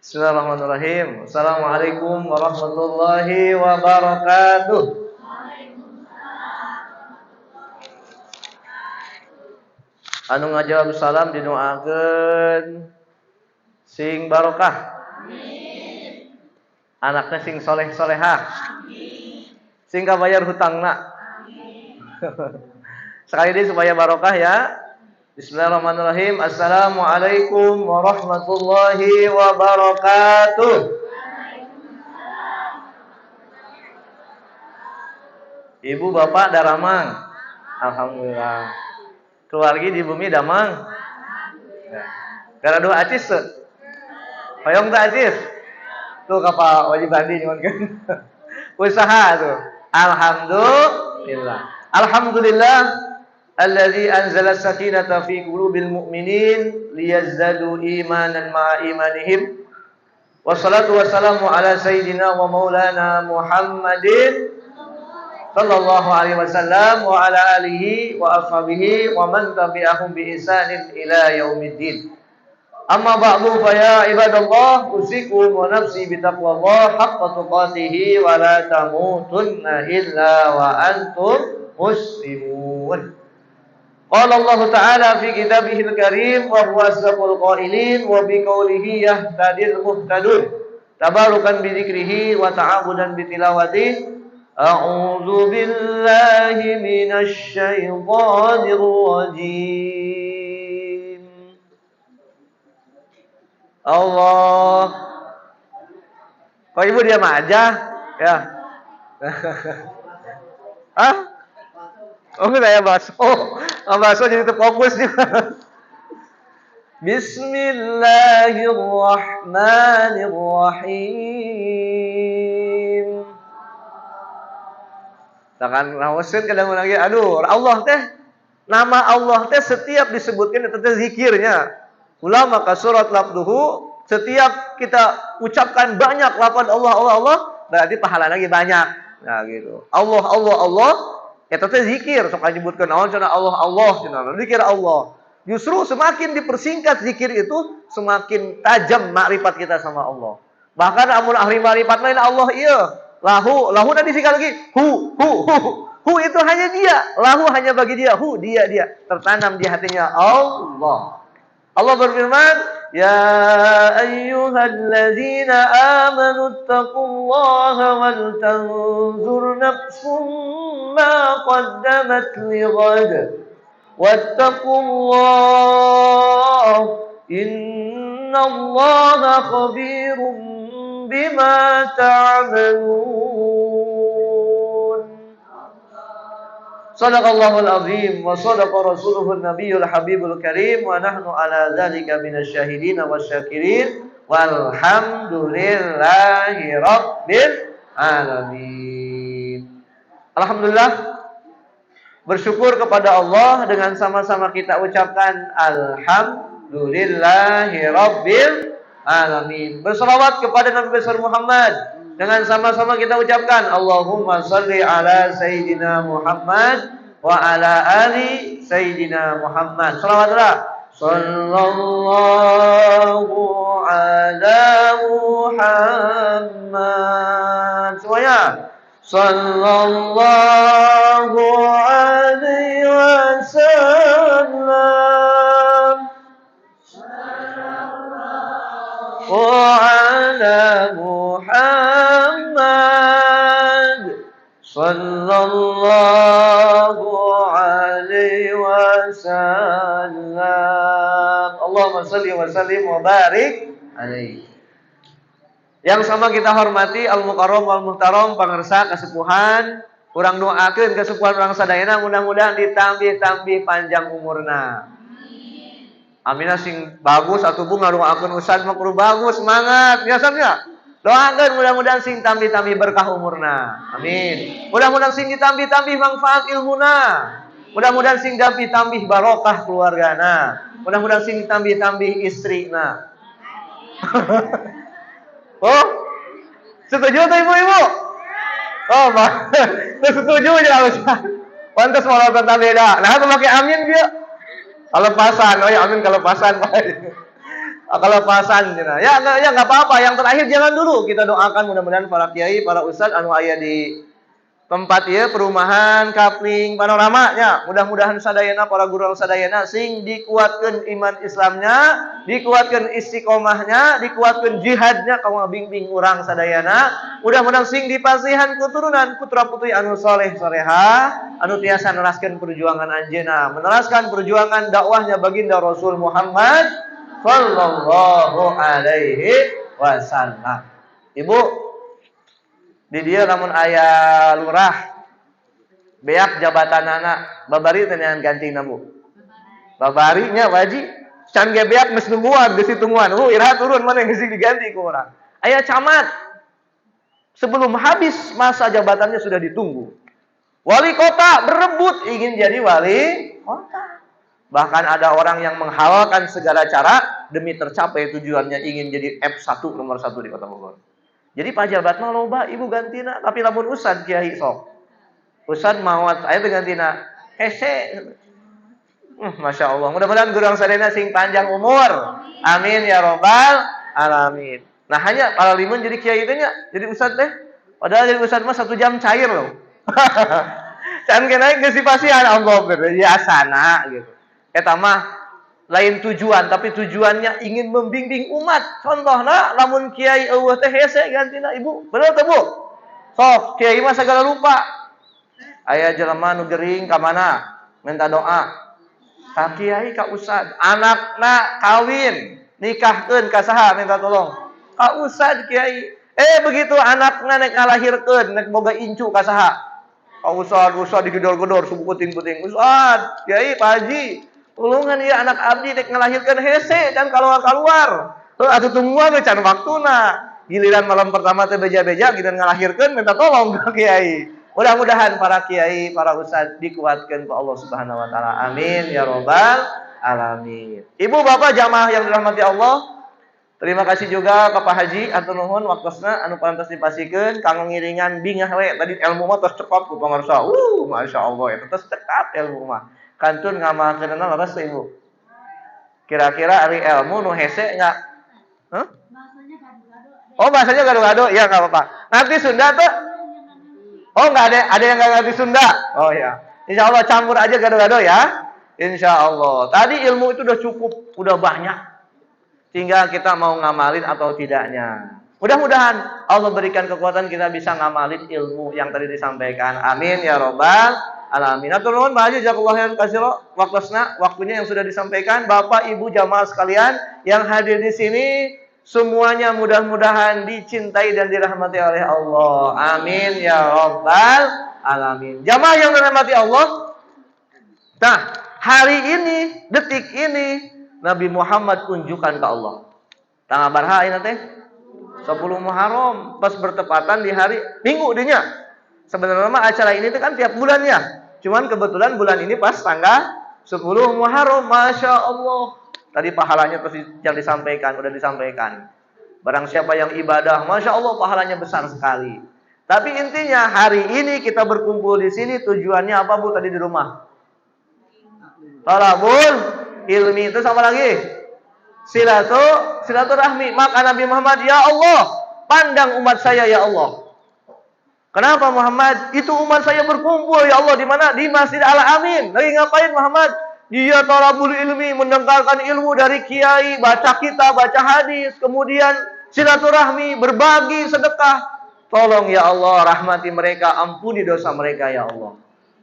Bismillahirrahmanirrahim. Assalamualaikum warahmatullahi wabarakatuh. Anu ngajawab salam didoakeun sing barokah. Amin. Anakna sing soleh-solehah. Amin. Sing kabayar hutangna. Amin. Sekali ini supaya barokah ya. Bismillahirrahmanirrahim. Assalamualaikum warahmatullahi wabarakatuh. Ibu bapak daramang. Alhamdulillah. Keluarga di bumi damang. Gara doa acis tuh. Hoyong tak acis. Tuh kapal wajib bandi cuman kan. Usaha tuh. Alhamdulillah. Alhamdulillah. Alladzi anzala as-sakinata fi qulubil mu'minin liyazdadu imanan ma'a imanihim. Wassalatu wassalamu ala sayyidina wa maulana Muhammadin sallallahu alaihi wasallam wa ala alihi wa ashabihi wa man tabi'ahum bi ihsanin ila yaumiddin. Amma ba'du fa ya ibadallah usikum wa nafsi bi taqwallah haqqa tuqatih wa la tamutunna illa wa antum muslimun. Qala Allah Ta'ala fi kitabihil karim wa huwa asdaqul qailin wa bi qawlihi yahtadil muhtadun tabarukan bi dzikrihi wa ta'abudan bi tilawatihi. A'udzu billahi minasy syaithanir rajim. Allah. Kok ibu diam aja? Ya. Hah? Oh, saya bakso. Bakso jadi terfokus juga. Bismillahirrahmanirrahim. Tangan rawasin kadang lagi. Aduh, Allah teh nama Allah teh setiap disebutkan itu teh zikirnya. Ulama ka surat lafduhu, setiap kita ucapkan banyak lafaz Allah, berarti pahala lagi banyak. Nah, gitu. Allah. Eta teh zikir, sok nyebutkeun naon cenah Allah cenah. Zikir Allah. Justru semakin dipersingkat zikir itu, semakin tajam makrifat kita sama Allah. Bahkan amun ahli makrifat lain Allah ieu. Lahu tadi sekali lagi. Hu itu hanya dia. Lahu hanya bagi dia. Hu dia. Tertanam di hatinya Allah. Allah berfirman, ya ayyuhalladzina amanu taqullaha wal tanzur nafsum ma qaddamat lighad wattaqullaha innallaha khabirum bima ta'malun. Shadaqallahul azim wa shadaqa rasuluhun nabiyul habibul karim wa nahnu ala dzalika minasyahidin wasyakirin walhamdulillahi rabbil alamin. Alhamdulillah, bersyukur kepada Allah dengan sama-sama kita ucapkan alhamdulillahi rabbil alamin. Berselawat kepada Nabi besar Muhammad dengan sama-sama kita ucapkan Allahumma shalli ala Sayyidina Muhammad wa ala ali Sayyidina Muhammad. Salawatullah. Sallallahu ala Muhammad. Semuanya. Sallallahu alaihi wasallam. Wa ala Muhammad sallallahu alaihi wasallam. Allahumma shalli wa sallim wa barik alaihi. Yang sama kita hormati al-mukarram wal muhtaram pangersa kasepuhan, urang doakeun kasepuhan urang sadayana mudah-mudahan ditambih-tambih panjang umurna. Aminah sing bagus atuh Bu ngadoakeun ustaz mah kudu bagus semangat biasanya. Doakeun mudah-mudahan sing tambih-tambih berkah umurna. Amin. Mudah-mudahan sing ditambih-tambih manfaat ilmuna. Mudah-mudahan sing tambih-tambih barokah keluargana. Mudah-mudahan sing ditambih-tambih istrina. Oh, setuju tuh ibu-ibu? Oh, setuju aja Ustaz. Pantas malah tentang beda. Nah, aku pakai amin dia. Kelepasan, oh ya amin kelepasan. Kelepasan cenah. Ya enggak apa-apa. Yang terakhir jangan dulu. Kita doakan mudah-mudahan para kiai, para ustaz anu aya di tempat ya perumahan kapling panoramanya, mudah-mudahan sadayana para guru sadayana sing dikuatkan iman Islamnya, dikuatkan istiqomahnya, dikuatkan jihadnya kamu bimbing urang sadayana, mudah-mudahan sing dipasihan keturunan putra putri anu soleh soleha anu tiasa neraskan perjuangan anjeuna, meneraskan perjuangan dakwahnya baginda Rasul Muhammad sallallahu alaihi wasallam. Ibu, di dia namun ayah lurah beak jabatan anak babari dengan ganti namu babarinya wajib can ge beak geus nungguan geus ditungguan iraha turun mana geus diganti ku urang ayah camat sebelum habis masa jabatannya sudah ditunggu wali kota berebut ingin jadi wali kota, bahkan ada orang yang menghalalkan segala cara demi tercapai tujuannya ingin jadi F1 nomor 1 di Kota Bogor. Jadi pajabat mah loba ibu gantina, tapi lamun ustad kiai sok. Ustad mawat aya teh gantina. Hese. Masya Allah. Mudah-mudahan gurang sadayana sing panjang umur. Amin ya robbal alamin. Nah hanya para limun jadi kiai teh nya, jadi ustad teh. Padahal jadi ustad mah 1 jam cair loh. Can naik geus dipasihan Allah biasana gitu. Eta mah lain tujuan, tapi tujuannya ingin membimbing umat. Contohna lamun kiai eueuh teh hese gantina ibu. Bener teh Bu? Sok kiai mah segala rupa. Aya jelema nu gering ka mana? Minta doa. Ka kiai ka ustad, anakna kawin, nikahkeun ka saha minta tolong? Ka ustad kiai. Begitu anakna nek ngalahirkeun, nek boga incu ka saha? Ka ustad digedor-gedor subuh puting-puting. Ustad, kiai, Pak Haji, tolongan ya anak abdi dek ngelahirkan hese dan keluar. Atuh tungguan can waktuna. Giliran malam pertama teh beja-beja giliran ngelahirkan minta tolong ke kiai. Mudah-mudahan para kiai, para ustaz dikuatkan ke Allah Subhanahu wa taala. Amin ya robbal alamin. Ibu bapak jamaah yang dirahmati Allah, terima kasih juga ke Pak Haji atur nuhun waktosna anu pantos dipasikeun kanggo ngiringan bingah we. Tadi ilmu mah tos cekap ku pamarsa. Masyaallah eta tos cekap ilmu mah. Kantun ngamalkeun laras ibu. Kira-kira ari ilmu nu hese enggak? Hah? Oh, bahasanya gado-gado. Ya enggak apa-apa. Nanti Sunda tuh? Oh, enggak ada yang enggak ngerti Sunda. Oh ya. Insyaallah campur aja gado-gado ya. Insyaallah. Tadi ilmu itu udah cukup, udah banyak. Tinggal kita mau ngamalin atau tidaknya. Mudah-mudahan Allah berikan kekuatan kita bisa ngamalin ilmu yang tadi disampaikan. Amin ya robbal alamin. Atur nuhun Pak Haji jazakallahu khairan katsira waktunya yang sudah disampaikan. Bapak Ibu jamaah sekalian yang hadir di sini semuanya mudah-mudahan dicintai dan dirahmati oleh Allah. Amin ya rabbal alamin. Jamaah yang dirahmati Allah. Nah, hari ini, detik ini Nabi Muhammad tunjukkan ke Allah. Tanggal berapa ini teh? 10 Muharram, pas bertepatan di hari Minggu dinya. Sebenarnya acara ini tuh kan tiap bulannya. Cuman kebetulan bulan ini pas tanggal 10 Muharram, Masya Allah. Tadi pahalanya terus yang disampaikan, udah disampaikan. Barang siapa yang ibadah, Masya Allah pahalanya besar sekali. Tapi intinya hari ini kita berkumpul di sini tujuannya apa Bu tadi di rumah? Talabul ilmi itu apa lagi? Silaturahmi. Maka Nabi Muhammad, ya Allah, pandang umat saya ya Allah. Kenapa Muhammad? Itu umat saya berkumpul ya Allah di mana? Di Masjid Al-Amin. Lagi ngapain Muhammad? Dia talabul ilmi, mendengarkan ilmu dari kiai, baca kitab, baca hadis, kemudian silaturahmi, berbagi, sedekah. Tolong ya Allah, rahmati mereka, ampuni dosa mereka ya Allah.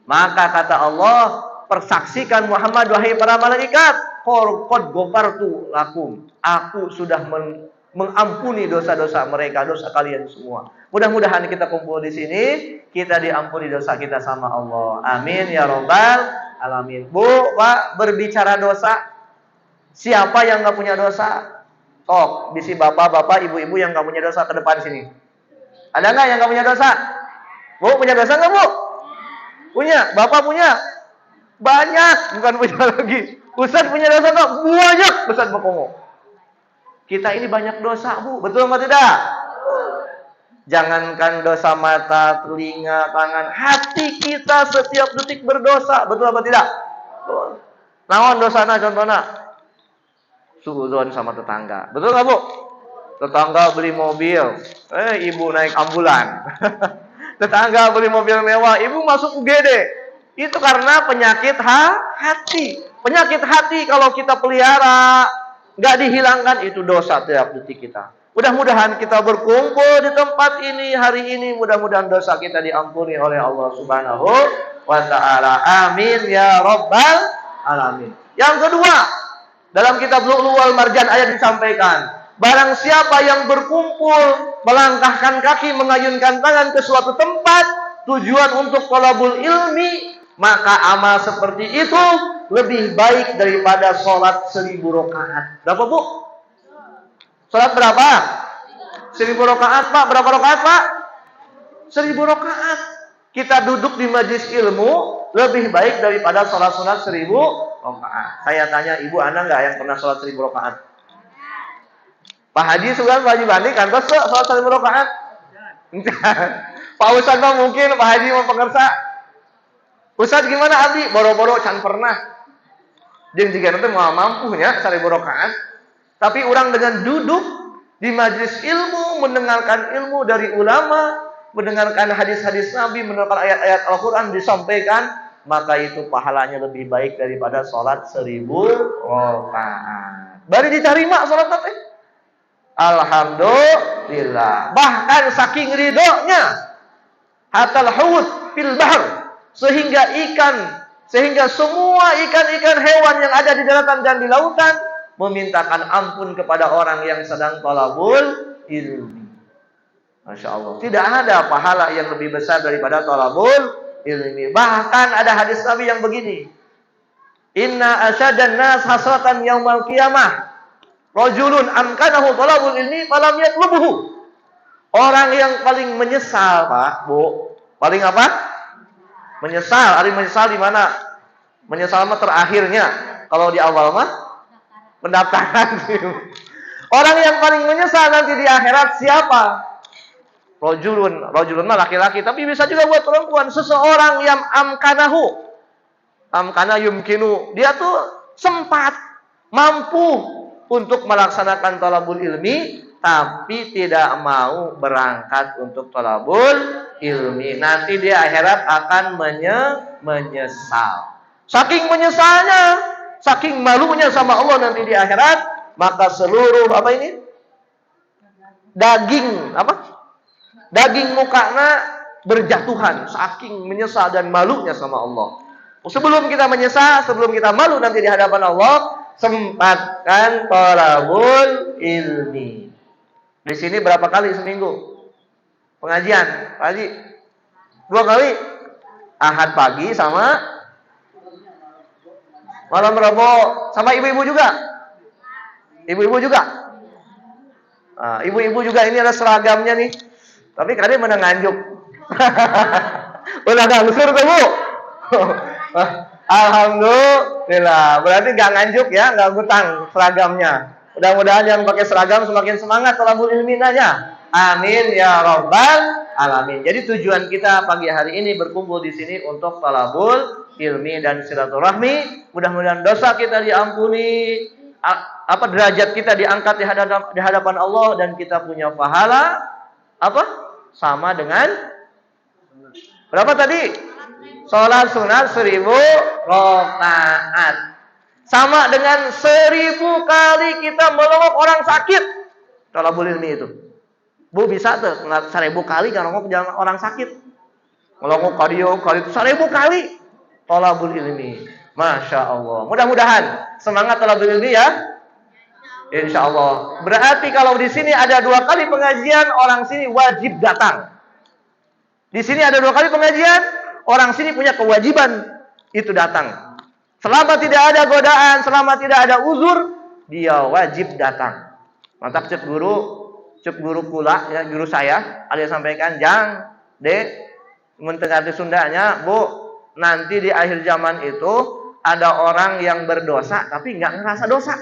Maka kata Allah, persaksikan Muhammad wahai para malaikat, qad ghafartu lakum. Aku sudah mengampuni dosa-dosa mereka, dosa kalian semua. Mudah-mudahan kita kumpul di sini, kita diampuni dosa kita sama Allah. Amin ya robbal alamin. Bu, Pak, berbicara dosa, siapa yang enggak punya dosa? Oh, bisi bapak-bapak, ibu-ibu yang enggak punya dosa ke depan sini. Ada enggak yang enggak punya dosa? Bu, punya dosa enggak, Bu? Punya, Bapak punya? Banyak, bukan punya lagi. Ustaz punya dosa enggak? Banyak, Ustaz Bokongo. Kita ini banyak dosa, Bu. Betul enggak tidak? Jangankan dosa mata, telinga, tangan, hati kita setiap detik berdosa. Betul apa tidak? Naon dosana contohna? suudzon sama tetangga. Betul nggak Bu? Tetangga beli mobil, ibu naik ambulan. Tetangga beli mobil mewah, ibu masuk UGD. Itu karena penyakit hati. Penyakit hati kalau kita pelihara, nggak dihilangkan, itu dosa tiap detik kita. Mudah-mudahan kita berkumpul di tempat ini hari ini, mudah-mudahan dosa kita diampuni oleh Allah Subhanahu wa ta'ala. Amin ya rabbal alamin. Yang kedua, dalam kitab Lu'lu' wal Marjan ayat disampaikan, barang siapa yang berkumpul, melangkahkan kaki, mengayunkan tangan ke suatu tempat, tujuan untuk thalabul ilmi, maka amal seperti itu lebih baik daripada sholat 1000 rakaat. Berapa Bu? Sholat berapa? 1000 rakaat Pak. Berapa rakaat Pak? 1000 rakaat. Kita duduk di majlis ilmu lebih baik daripada sholat sunat 1000 rakaat. Saya tanya ibu, Anda nggak yang pernah sholat 1000 rakaat? Pak Haji sudah, Pak Haji Bani kan sholat 1000 rakaat? Pak Ustadz mungkin, Pak Haji mau pengersa. Ustadz gimana Abi? Boro-boro can pernah. Jeung jika nanti mau mampunya 1000 rakaat. Tapi orang dengan duduk di majlis ilmu, mendengarkan ilmu dari ulama, mendengarkan hadis-hadis Nabi, mendengarkan ayat-ayat Al-Quran disampaikan, maka itu pahalanya lebih baik daripada sholat 1000 rakaat. Bari diterima sholat nanti. Alhamdulillah. Bahkan saking ridhonya, hatal hawud fil bahr, sehingga semua ikan-ikan hewan yang ada di daratan dan di lautan memintakan ampun kepada orang yang sedang thalabul ilmi. Masya Allah. Tidak ada pahala yang lebih besar daripada thalabul ilmi. Bahkan ada hadis Nabi yang begini. Inna asyadan nas hasratan yaumal qiyamah rajulun amkanahu thalabul ilmi falam yatlubuhu. Orang yang paling menyesal, Pak, Bu. Paling apa? Menyesal. Hari menyesal di mana? Menyesal mah terakhirnya. Kalau di awal mah pendaftaran. Orang yang paling menyesal nanti di akhirat siapa? Rajulun mah laki-laki, tapi bisa juga buat perempuan. Seseorang yang amkana yumkinu, dia tuh sempat mampu untuk melaksanakan thalabul ilmi, tapi tidak mau berangkat untuk thalabul ilmi. Nanti di akhirat akan menyesal. Saking menyesalnya, saking malunya sama Allah nanti di akhirat, maka seluruh daging mukanya berjatuhan, saking menyesal dan malunya sama Allah. Sebelum kita menyesal, sebelum kita malu nanti di hadapan Allah, sempatkan thalabul ilmi. Di sini berapa kali seminggu pengajian, Pak Haji? 2 kali. Ahad pagi sama malam Rabu, sama ibu-ibu juga. Ibu-ibu juga. Nah, ibu-ibu juga, ini ada seragamnya nih. Tapi kadang mana nganjuk. Udah ngangsur tuh Bu. Alhamdulillah. Berarti gak nganjuk ya, gak gutang seragamnya. Mudah-mudahan yang pakai seragam semakin semangat thalabul ilmi aja. Amin ya rabbal alamin. Jadi tujuan kita pagi hari ini berkumpul di sini untuk thalabul ilmi dan silaturahmi. Mudah-mudahan dosa kita diampuni, derajat kita diangkat di hadapan Allah, dan kita punya pahala sama dengan berapa tadi? Sholat sunat 1000 rakaat. Sama dengan 1000 kali kita melongok orang sakit. Thalabul ilmi itu. Bu bisa tuh 1000 kali ngelongok jangan orang sakit. Ngelongok kali itu 1000 kali. Thalabul ilmi. Masya Allah. Mudah-mudahan semangat thalabul ilmi ya. Insya Allah. Berarti kalau di sini ada 2 kali pengajian, orang sini wajib datang. Di sini ada 2 kali pengajian, orang sini punya kewajiban itu datang. Selama tidak ada godaan, selama tidak ada uzur, dia wajib datang. Mantap cek guru kula ya, guru saya ada sampaikan, jang dek mendengar Sundanya, Bu, nanti di akhir zaman itu ada orang yang berdosa tapi nggak ngerasa dosa.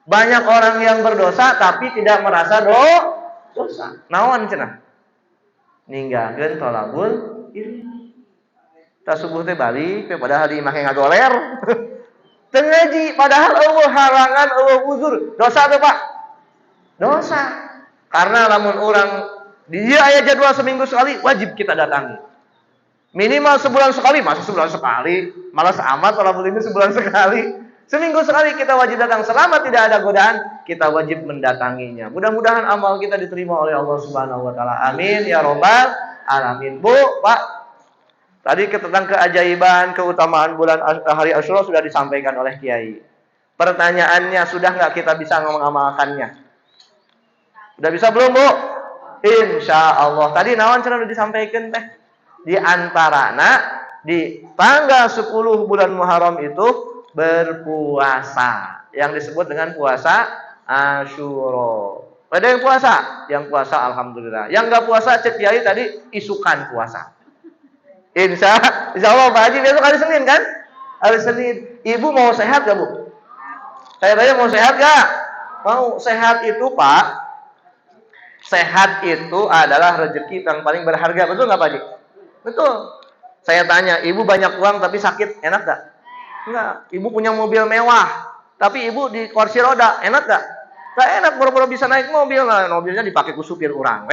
Banyak orang yang berdosa tapi tidak merasa dosa. Naon cenah? Ninggalkeun thalabul ilmi. Ta subuh teh balik teh padahal di make ngagoler. Tengaji, padahal Allah halangan, Allah uzur. Dosa tuh Pak? Dosa. Karena lamun orang dia aya jadwal seminggu sekali, wajib kita datangi. Minimal sebulan sekali, masa sebulan sekali? Malas amat kalau ini sebulan sekali. Seminggu sekali kita wajib datang. Selama tidak ada godaan, kita wajib mendatanginya. Mudah-mudahan amal kita diterima oleh Allah Subhanahu wa taala. Amin ya robbal alamin. Bu, Pak, tadi tentang keajaiban, keutamaan bulan hari Asyura sudah disampaikan oleh Kiai. Pertanyaannya, sudah nggak kita bisa mengamalkannya? Sudah bisa belum, Bu? Insya Allah. Tadi nawan sudah disampaikan teh. Di antaranya di tanggal 10 bulan Muharram itu berpuasa. Yang disebut dengan puasa Asyura. Ada yang puasa? Yang puasa alhamdulillah. Yang nggak puasa, cek Kiai tadi, isukan puasa. Insya Allah Pak Haji besok hari Senin kan? Hari Senin. Ibu mau sehat gak Bu? Saya tanya mau sehat gak? Mau sehat itu Pak. Sehat itu adalah rezeki yang paling berharga. Betul gak Pak Haji? Betul. Saya tanya, ibu banyak uang tapi sakit, enak gak? Enggak. Ibu punya mobil mewah, tapi ibu di kursi roda, enak gak? Gak enak, boro-boro bisa naik mobil. Nah, mobilnya dipakai ku supir orang.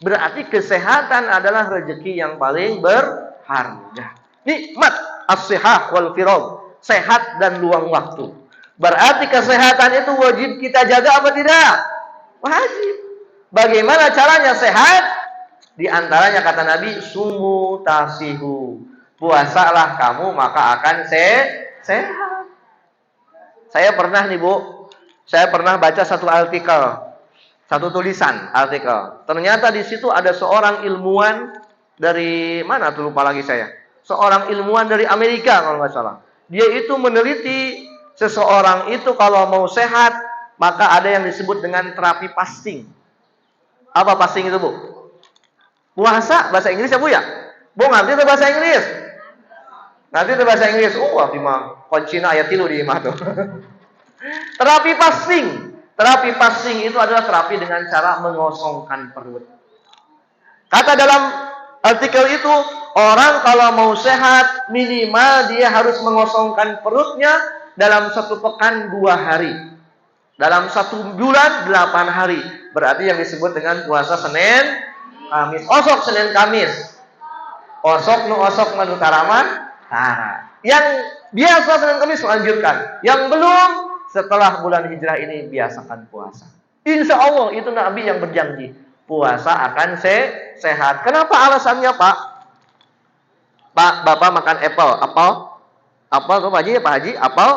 Berarti kesehatan adalah rezeki yang paling berharga. Nikmat as-sihah wal firagh, sehat dan luang waktu. Berarti kesehatan itu wajib kita jaga apa tidak? Wajib. Bagaimana caranya sehat? Di antaranya kata Nabi, sumu tasihu. Puasalah kamu maka akan sehat. Saya pernah nih Bu, saya pernah baca satu artikel. Satu tulisan artikel. Ternyata di situ ada seorang ilmuwan dari mana tuh lupa lagi saya. Seorang ilmuwan dari Amerika kalau nggak salah. Dia itu meneliti seseorang itu kalau mau sehat, maka ada yang disebut dengan terapi fasting. Apa fasting itu Bu? Puasa bahasa Inggris ya Bu ya? Bu ngerti itu bahasa Inggris? Nanti itu bahasa Inggris. Wah, mah koncina ayat 3 di imah tuh. Terapi fasting. Terapi fasting itu adalah terapi dengan cara mengosongkan perut. Kata dalam artikel itu, orang kalau mau sehat, minimal dia harus mengosongkan perutnya dalam 1 pekan 2 hari. Dalam 1 bulan 8 hari. Berarti yang disebut dengan puasa Senin, Kamis. Osok Senin, Kamis. Osok nu osok manutaraman. Nah, yang biasa Senin, Kamis lanjutkan. Yang belum, setelah bulan hijrah ini biasakan puasa. Insya Allah itu Nabi yang berjanji puasa akan sehat. Kenapa alasannya Pak? Pak, Bapak makan apel, apel tuh Pak Haji ya Pak Haji, apel.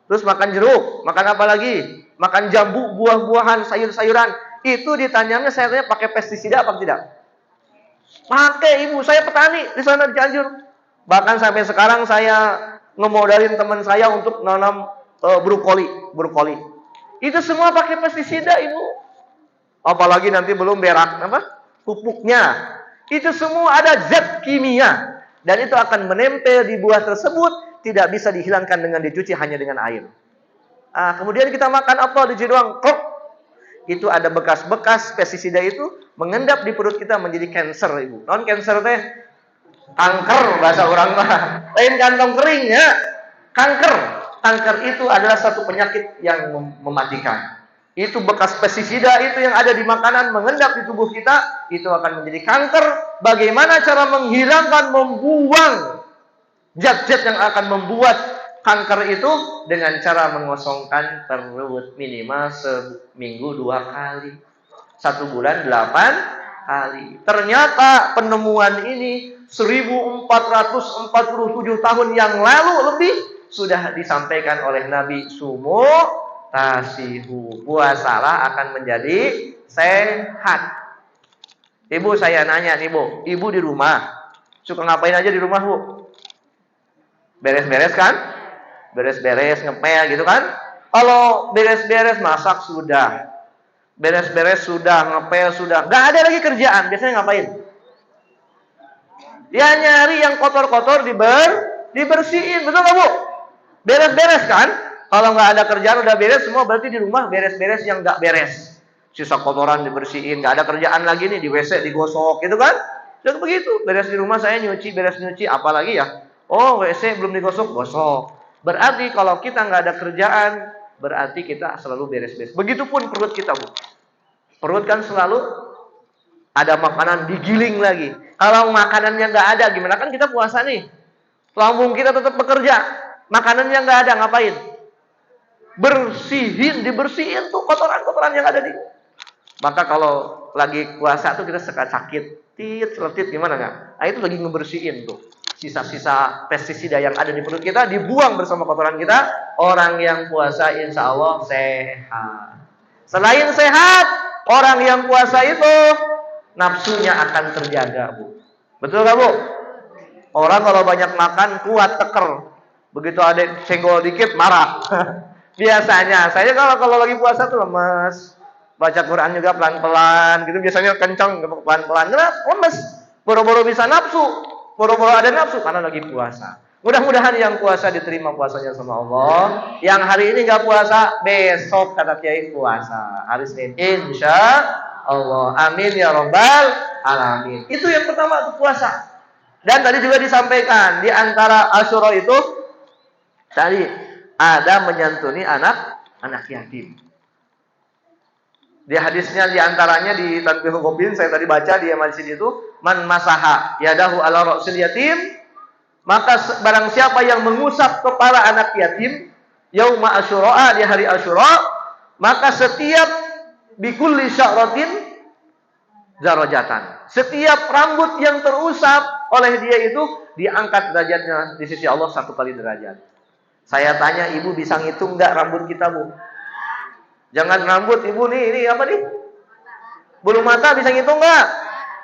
Terus makan jeruk, makan apa lagi? Makan jambu, buah-buahan, sayur-sayuran. Itu ditanyanya saya tanya pakai pestisida apa tidak? Pakai Ibu, saya petani di sana di Cianjur. Bahkan sampai sekarang saya ngemodalin teman saya untuk nanam brokoli. Itu semua pakai pestisida Ibu. Apalagi nanti belum berak pupuknya. Itu semua ada zat kimia dan itu akan menempel di buah tersebut, tidak bisa dihilangkan dengan dicuci hanya dengan air. Kemudian kita makan apel di doang, itu ada bekas-bekas pestisida itu mengendap di perut kita menjadi kanker Ibu. Non kanker teh kanker bahasa orang mah. Lain kantong kering ya. Kanker itu adalah satu penyakit yang mematikan. Itu bekas pestisida itu yang ada di makanan mengendap di tubuh kita, itu akan menjadi kanker. Bagaimana cara menghilangkan, membuang zat-zat yang akan membuat kanker itu? Dengan cara mengosongkan perut minimal seminggu 2 kali. 1 bulan 8 kali. Ternyata penemuan ini 1447 tahun yang lalu lebih sudah disampaikan oleh Nabi. Sumu tasihu, puasalah akan menjadi sehat. Ibu saya nanya nih Bu, Ibu di rumah suka ngapain aja di rumah Bu? Beres-beres kan? Beres-beres, ngepel gitu kan? Kalau beres-beres masak sudah, beres-beres sudah, ngepel sudah, gak ada lagi kerjaan, biasanya ngapain? Ya nyari yang kotor-kotor dibersihin, betul gak Bu? Beres-beres kan? Kalau nggak ada kerjaan udah beres semua, berarti di rumah beres-beres yang nggak beres. Sisa kotoran dibersihin, nggak ada kerjaan lagi nih, di WC digosok gitu kan? Jadi begitu, beres di rumah saya beres nyuci, apalagi ya? Oh WC belum digosok, gosok. Berarti kalau kita nggak ada kerjaan, berarti kita selalu beres-beres. Begitupun perut kita, Bu. Perut kan selalu ada makanan digiling lagi. Kalau makanannya nggak ada, gimana? Kan kita puasa nih. Lambung kita tetap bekerja. Makanannya nggak ada, ngapain? Dibersihin tuh kotoran-kotoran yang ada di. Maka kalau lagi puasa tuh kita suka sakit, seletit gimana nggak? Nah itu lagi ngebersihin tuh. Sisa-sisa pestisida yang ada di perut kita dibuang bersama kotoran kita. Orang yang puasa insya Allah sehat. Selain sehat, orang yang puasa itu nafsunya akan terjaga, Bu. Betul nggak, Bu? Orang kalau banyak makan kuat teker. Begitu ada senggol dikit marah. Biasanya saya kalau lagi puasa tuh lemes. Baca Quran juga pelan-pelan gitu, biasanya kencang pelan-pelan. Kenapa? Lemes. Boro-boro bisa nafsu. Boro-boro ada nafsu karena lagi puasa. Mudah-mudahan yang puasa diterima puasanya sama Allah. Yang hari ini nggak puasa, besok kata Kiai puasa. Hari Senin, insya Allah. Amin ya robbal alamin. Itu yang pertama, itu puasa. Dan tadi juga disampaikan di antara Asyura itu tadi ada menyantuni anak yatim. Di hadisnya di antaranya di Tanbihul Qobin saya tadi baca di masjid itu, man masaha yadahu ala ra'sil yatim, maka barang siapa yang mengusap kepala anak yatim yauma Asyura, di hari Asyura, maka setiap bikulli sya'ratin darajatan. Setiap rambut yang terusap oleh dia itu diangkat derajatnya di sisi Allah 1 kali derajat. Saya tanya, ibu bisa ngitung enggak rambut kita, Bu? Jangan rambut ibu nih, ini apa nih? Bulu mata bisa ngitung enggak?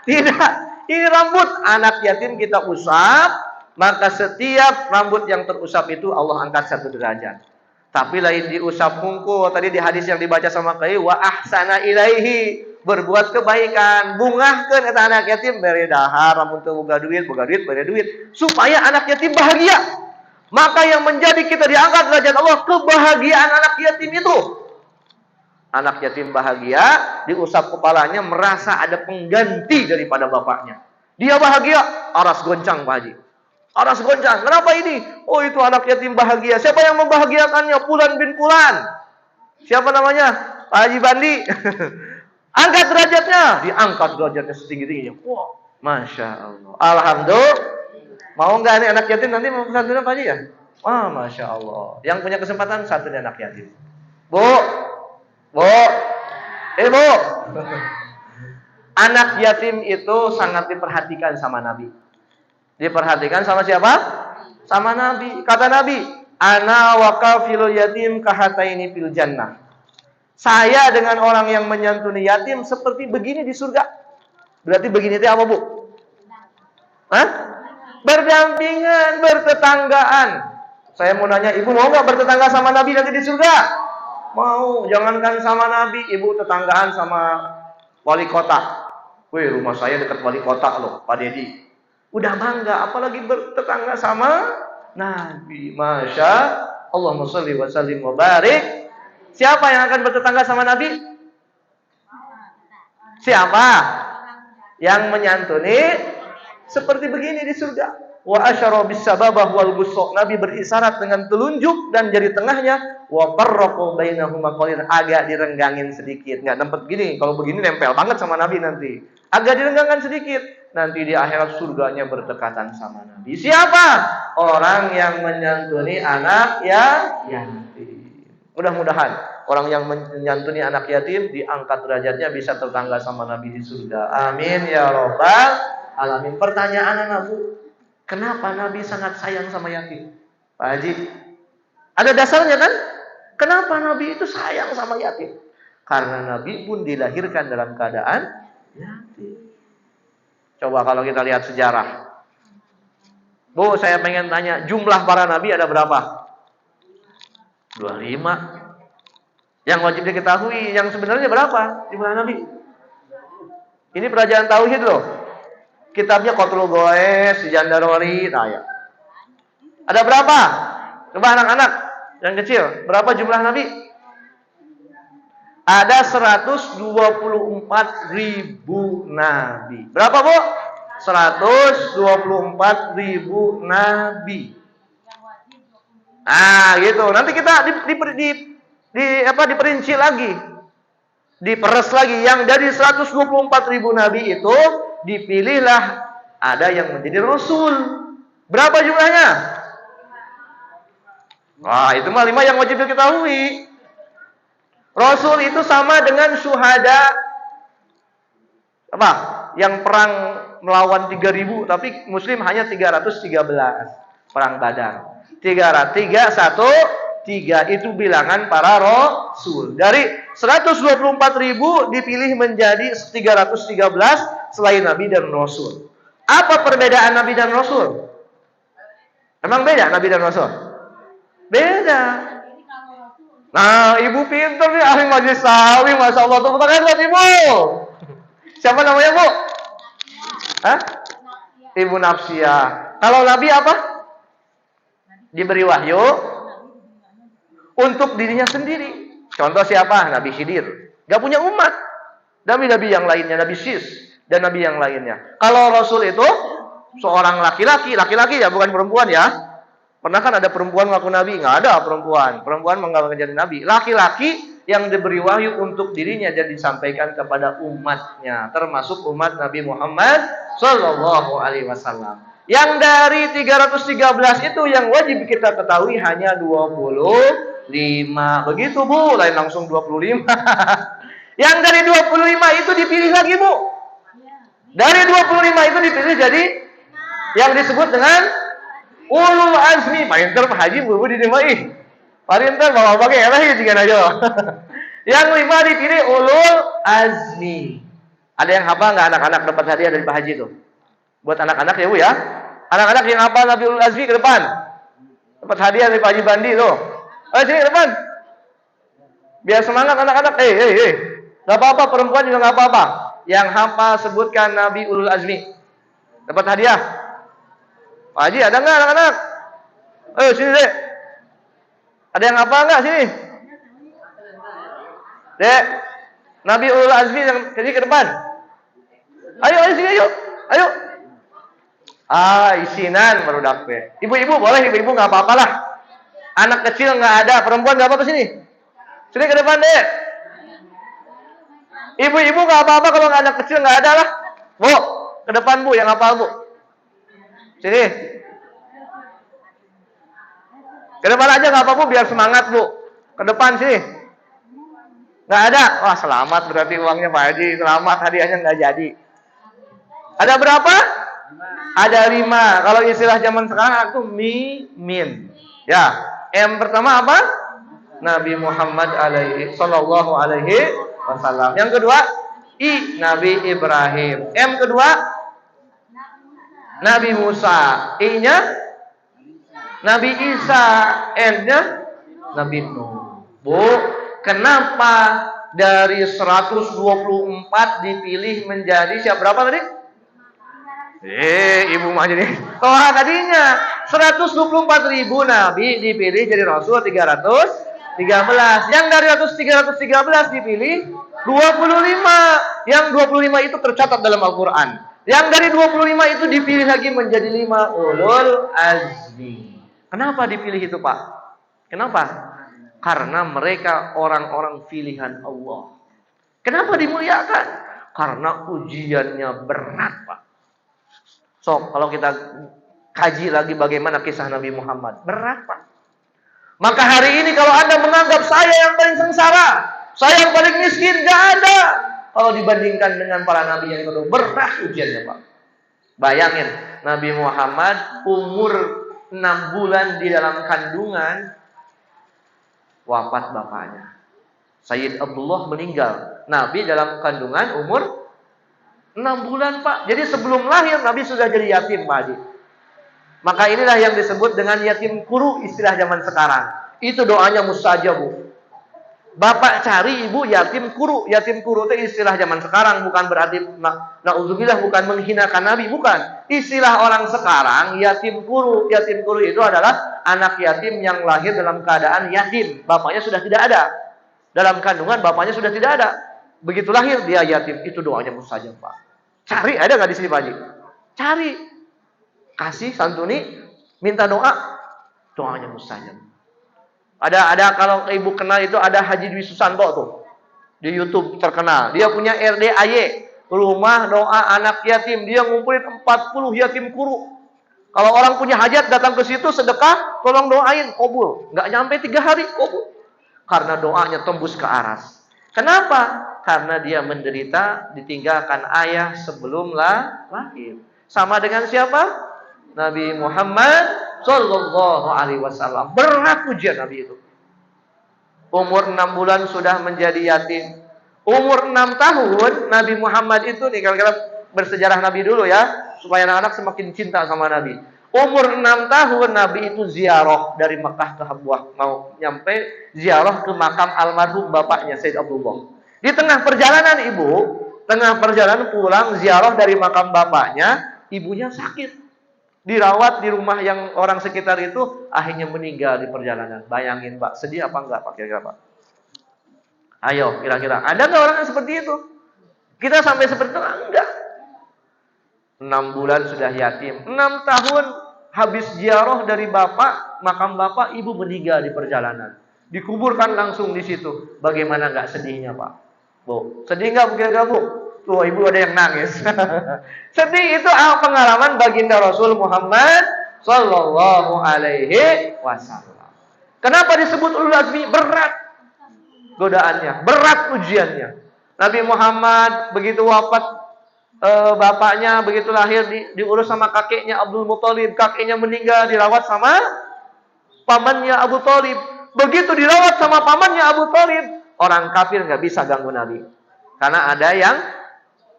Tidak. Ini rambut anak yatim kita usap, maka setiap rambut yang terusap itu Allah angkat 1 derajat. Tapi lain diusap hungkul, tadi di hadis yang dibaca sama Kiai, wa ahsana ilaihi, berbuat kebaikan, bungahkeun eta anak yatim bere dahar, lamun teu boga duit, bere duit, supaya anak yatim bahagia. Maka yang menjadi kita diangkat derajat Allah kebahagiaan anak yatim itu. Anak yatim bahagia, diusap kepalanya, merasa ada pengganti daripada bapaknya. Dia bahagia, aras goncang Pak Haji. Aras goncang. Kenapa ini? Oh itu anak yatim bahagia. Siapa yang membahagiakannya? Fulan bin Fulan. Siapa namanya? Pak Haji Bandi. Angkat derajatnya. Diangkat derajatnya setinggi-tingginya. Wow, Masya Allah. Alhamdulillah. Mau nggak nih anak yatim nanti mau pesantren Pak Haji ya? Wah, Masya Allah. Yang punya kesempatan satunya anak yatim. Bu. Bu. Anak yatim itu sangat diperhatikan sama Nabi. Diperhatikan sama siapa? Sama Nabi. Kata Nabi, ana wa kafilul yatim kahataini fil jannah. Saya dengan orang yang menyantuni yatim seperti begini di surga. Berarti begini itu apa, Bu? Hah? Berdampingan, bertetanggaan. Saya mau nanya, ibu mau nggak bertetangga sama Nabi nanti di surga? Mau. Jangankan sama Nabi, ibu tetanggaan sama wali kota. Wih, rumah saya dekat wali kota loh, Pak Dedi. Udah bangga, apalagi bertetangga sama Nabi. Masya Allahumma sholli wa sallim wa barik. Siapa yang akan bertetangga sama Nabi? Siapa? Yang menyantuni seperti begini di surga. Wa asyara bis sababah wal busra. Nabi berisyarat dengan telunjuk dan jari tengahnya. Wa farraqu bainahuma qalil, agak direnggangin sedikit. Enggak tempat gini. Kalau begini nempel banget sama Nabi nanti. Agak direnggangkan sedikit. Nanti di akhirat surganya berdekatan sama Nabi. Siapa? Orang yang menyantuni anak yatim. Mudah-mudahan orang yang menyantuni anak yatim diangkat derajatnya bisa tetangga sama Nabi di surga. Amin ya robbal alamin. Pertanyaan anak, Bu, kenapa Nabi sangat sayang sama yatim? Pak Haji, ada dasarnya kan? Kenapa Nabi itu sayang sama yatim? Karena Nabi pun dilahirkan dalam keadaan yatim. Coba kalau kita lihat sejarah. Bu, saya pengen tanya, jumlah para Nabi ada berapa? 25. Yang wajib diketahui, yang sebenarnya berapa jumlah Nabi? Ini pelajaran tauhid loh. Kitabnya Qatlul Goes, Jandarwari, nah ya. Ada berapa? Coba anak-anak yang kecil, berapa jumlah Nabi? Ada 124.000 Nabi. Berapa, Bu? 124.000 Nabi. Gitu. Nanti kita diperinci lagi. Diperes lagi. Yang dari 124.000 nabi itu dipilihlah ada yang menjadi rasul. Berapa jumlahnya? Wah, itu mah 5 yang wajib diketahui. Rasul itu sama dengan syuhada apa? Yang perang melawan 3.000 tapi muslim hanya 313 perang Badar. 3 itu bilangan para rasul. Dari 124.000 dipilih menjadi 313 selain nabi dan rasul. Apa perbedaan nabi dan rasul? Emang beda nabi dan rasul? Beda. Nah, ibu pintar nih, ahli majelis sawi, masya Allah. Tepuk tangan buat ibu. Siapa namanya, Bu? Hah? Ibu Nafsiyah. Kalau nabi apa? Diberi wahyu untuk dirinya sendiri. Contoh siapa? Nabi Khidir. Gak punya umat. Nabi-nabi yang lainnya, Nabi Sis dan nabi yang lainnya. Kalau Rasul itu seorang laki-laki ya, bukan perempuan ya. Pernah kan ada perempuan ngaku nabi? Nggak ada perempuan. Perempuan nggak jadi nabi. Laki-laki yang diberi wahyu untuk dirinya dan disampaikan kepada umatnya, termasuk umat Nabi Muhammad Sallallahu Alaihi Wasallam. Yang dari 313 itu yang wajib kita ketahui hanya 25. Begitu, Bu. Lain langsung 25. Yang dari 25 itu dipilih lagi, Bu. Dari 25 itu dipilih jadi yang disebut dengan ulul azmi. Parinter Pak Haji buru di dimai. Parinter bawa pakai eleh juga aja. Yang 5 dipilih ulul azmi. Ada yang hafal nggak anak-anak dapat hadiah dari Pak Haji itu? Buat anak-anak ya, Bu ya. Anak-anak yang hafal Nabi ulul azmi ke depan. Dapat hadiah dari Pak Haji Bandi tuh. Ayo sini ke depan. Biar semangat anak-anak. Gak apa-apa, perempuan juga gak apa-apa. Yang hafal sebutkan Nabi ulul azmi. Dapat hadiah. Pak Haji ada nggak anak-anak? Ayo sini dek. Ada yang hafal nggak sini? Dek, Nabi ulul azmi yang sini ke depan. Ayo sini ayo. Isinan barudak teh. Ibu-ibu boleh, ibu-ibu nggak apa-apa lah. Anak kecil nggak ada, perempuan nggak apa-apa sini. Sini ke depan dek. Ibu-ibu nggak apa-apa kalau nggak anak kecil nggak ada lah. Bu, ke depan Bu yang hafal Bu. Sini. Ke depan aja nggak apa-apa biar semangat Bu. Ke depan sini. Nggak ada. Wah selamat berarti uangnya Pak Haji. Selamat hadiahnya nggak jadi. Ada berapa? Ada 5. Kalau istilah zaman sekarang aku min. Ya. M pertama apa? Nabi Muhammad sallallahu alaihi wasallam. Yang kedua I Nabi Ibrahim. M kedua Nabi Musa. I-nya Nabi Isa. N-nya Nabi Nuh. Bu, kenapa dari 124 dipilih menjadi siapa berapa tadi? Ibu mah jadi. Oh, tadinya 124.000 nabi dipilih jadi rasul 313. Yang dari 313 dipilih 25. Yang 25 itu tercatat dalam Al-Qur'an. Yang dari 25 itu dipilih lagi menjadi 5 ulul azmi. Kenapa dipilih itu, Pak? Kenapa? Karena mereka orang-orang pilihan Allah. Kenapa dimuliakan? Karena ujiannya berat, Pak. So, kalau kita kaji lagi bagaimana kisah Nabi Muhammad, berat, Pak. Maka hari ini kalau Anda menganggap saya yang paling sengsara, saya yang paling miskin, gak ada. Kalau dibandingkan dengan para nabi yang kedua, berat ujiannya, Pak. Bayangin, Nabi Muhammad umur 6 bulan di dalam kandungan, wafat bapaknya. Sayyid Abdullah meninggal. Nabi dalam kandungan umur 6 bulan, Pak. Jadi sebelum lahir Nabi sudah jadi yatim, Pak Haji. Maka inilah yang disebut dengan yatim kuru, istilah zaman sekarang. Itu doanya mustajab, Bu. Bapak cari ibu yatim kuru. Yatim kuru itu istilah zaman sekarang, bukan berarti na'udzubillah, bukan menghinakan Nabi, bukan. Istilah orang sekarang yatim kuru. Yatim kuru itu adalah anak yatim yang lahir dalam keadaan yatim. Bapaknya sudah tidak ada. Dalam kandungan bapaknya sudah tidak ada. Begitu lahir dia yatim. Itu doanya mustajab, Pak. Cari, ada nggak di sini Pak Haji? Cari. Kasih, santuni, minta doa. Doanya mustajab. Ada kalau ibu kenal itu ada Haji Dwi Susanto tuh. Di YouTube terkenal. Dia punya RDAY, rumah doa anak yatim. Dia ngumpulin 40 yatim kuru. Kalau orang punya hajat datang ke situ sedekah, tolong doain, kabul. Nggak nyampe 3 hari, kabul. Karena doanya tembus ke aras. Kenapa? Karena dia menderita ditinggalkan ayah sebelum lahir. Sama dengan siapa? Nabi Muhammad Sallallahu Alaihi Wasallam. Berat ujian Nabi itu. Umur 6 bulan sudah menjadi yatim. Umur 6 tahun Nabi Muhammad itu nih, kira-kira bersejarah Nabi dulu ya, supaya anak-anak semakin cinta sama Nabi. Umur 6 tahun Nabi itu ziarah dari Mekah ke Habwah, mau nyampe ziarah ke makam almarhum bapaknya Sayyid Abdullah. Di tengah perjalanan tengah perjalanan pulang ziarah dari makam bapaknya, ibunya sakit. Dirawat di rumah yang orang sekitar itu, akhirnya meninggal di perjalanan. Bayangin Pak, sedih apa enggak Pak kira-kira Pak? Ayo kira-kira, ada nggak orang yang seperti itu? Kita sampai seperti itu? Enggak. 6 bulan sudah yatim. 6 tahun habis ziarah dari bapak, makam bapak, ibu meninggal di perjalanan. Dikuburkan langsung di situ. Bagaimana nggak sedihnya Pak? Bu, sedih nggak kira-kira Bu? Tuh ibu ada yang nangis. Sedih itu pengalaman baginda Rasul Muhammad Sallallahu Alaihi Wasallam. Kenapa disebut ulul azmi? Berat godaannya, berat ujiannya. Nabi Muhammad begitu wafat bapaknya, begitu lahir diurus sama kakeknya Abdul Muthalib. Kakeknya meninggal dirawat sama pamannya Abu Thalib. Begitu dirawat sama pamannya Abu Thalib, orang kafir nggak bisa ganggu Nabi. Karena ada yang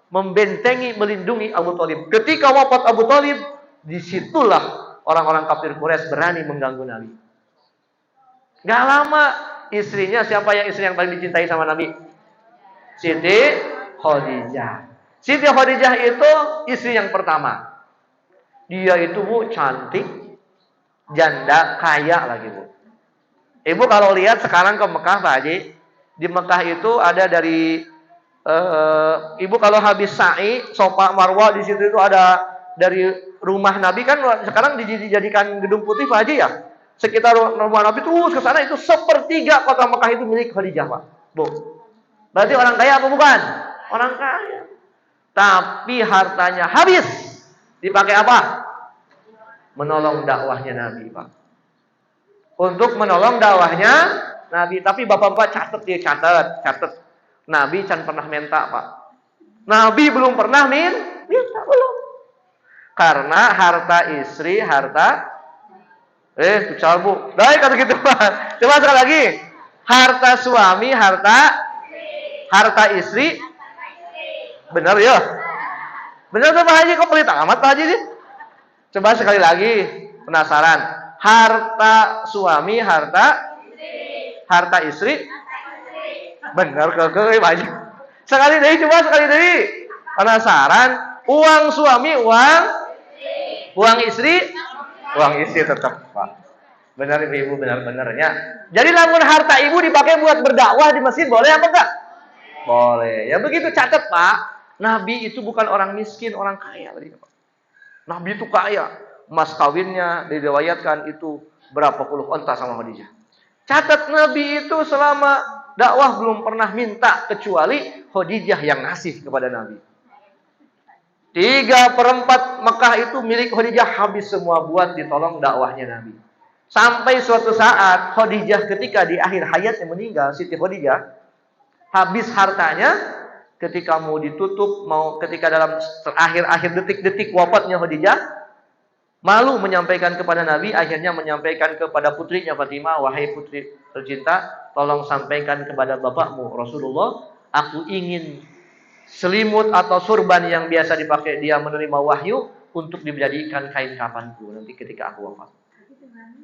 membentengi, melindungi Abu Thalib. Ketika wafat Abu Thalib, disitulah orang-orang kafir Quraisy berani mengganggu Nabi. Gak lama, istrinya, siapa yang istri yang paling dicintai sama Nabi? Siti Khadijah. Siti Khadijah itu istri yang pertama. Dia itu Bu, cantik, janda, kaya lagi Bu. Ibu kalau lihat sekarang ke Mekah Pak Haji, di Mekah itu ada dari ibu kalau habis sa'i, Sofa Marwah, di situ itu ada dari rumah Nabi kan sekarang dijadikan gedung putih Pak Haji ya. Sekitar rumah Nabi terus ke sana itu sepertiga kota Mekah itu milik Khadijah Pak. Bu. Berarti orang kaya apa bukan? Orang kaya. Tapi hartanya habis. Dipakai apa? Menolong dakwahnya Nabi Pak. Untuk menolong dakwahnya Nabi. Tapi bapak-bapak catat. Nabi can pernah minta Pak. Nabi belum pernah minta belum. Karena harta istri, bicara Bu. Baik kata gitu Pak. Coba sekali lagi. Harta suami, harta istri. Benar ya? Benar tuh Pak Haji, kok pelit amat Pak Haji sih? Coba sekali lagi. Penasaran. Harta suami, harta istri. Benar keke Pak Haji. Sekali deh. Penasaran? Uang suami, uang istri tetap Pak. Benar Ibu, benar-benarnya. Jadi lamun harta Ibu dipakai buat berdakwah di masjid boleh apa enggak? Boleh. Ya begitu, catat Pak. Nabi itu bukan orang miskin, orang kaya tadi Pak. Nabi itu kaya. Mas kawinnya diriwayatkan itu berapa puluh onta sama Khadijah. Catat Nabi itu selama dakwah belum pernah minta kecuali Khadijah yang ngasih kepada Nabi. 3/4 Mekah itu milik Khadijah, habis semua buat ditolong dakwahnya Nabi. Sampai suatu saat Khadijah ketika di akhir hayatnya meninggal, Siti Khadijah habis hartanya, ketika mau ditutup, ketika dalam akhir detik-detik wafatnya Khadijah, malu menyampaikan kepada Nabi, akhirnya menyampaikan kepada putrinya Fatimah, wahai putri tercinta, tolong sampaikan kepada bapakmu Rasulullah, aku ingin selimut atau surban yang biasa dipakai dia menerima wahyu untuk dijadikan kain kafanku nanti ketika aku wafat.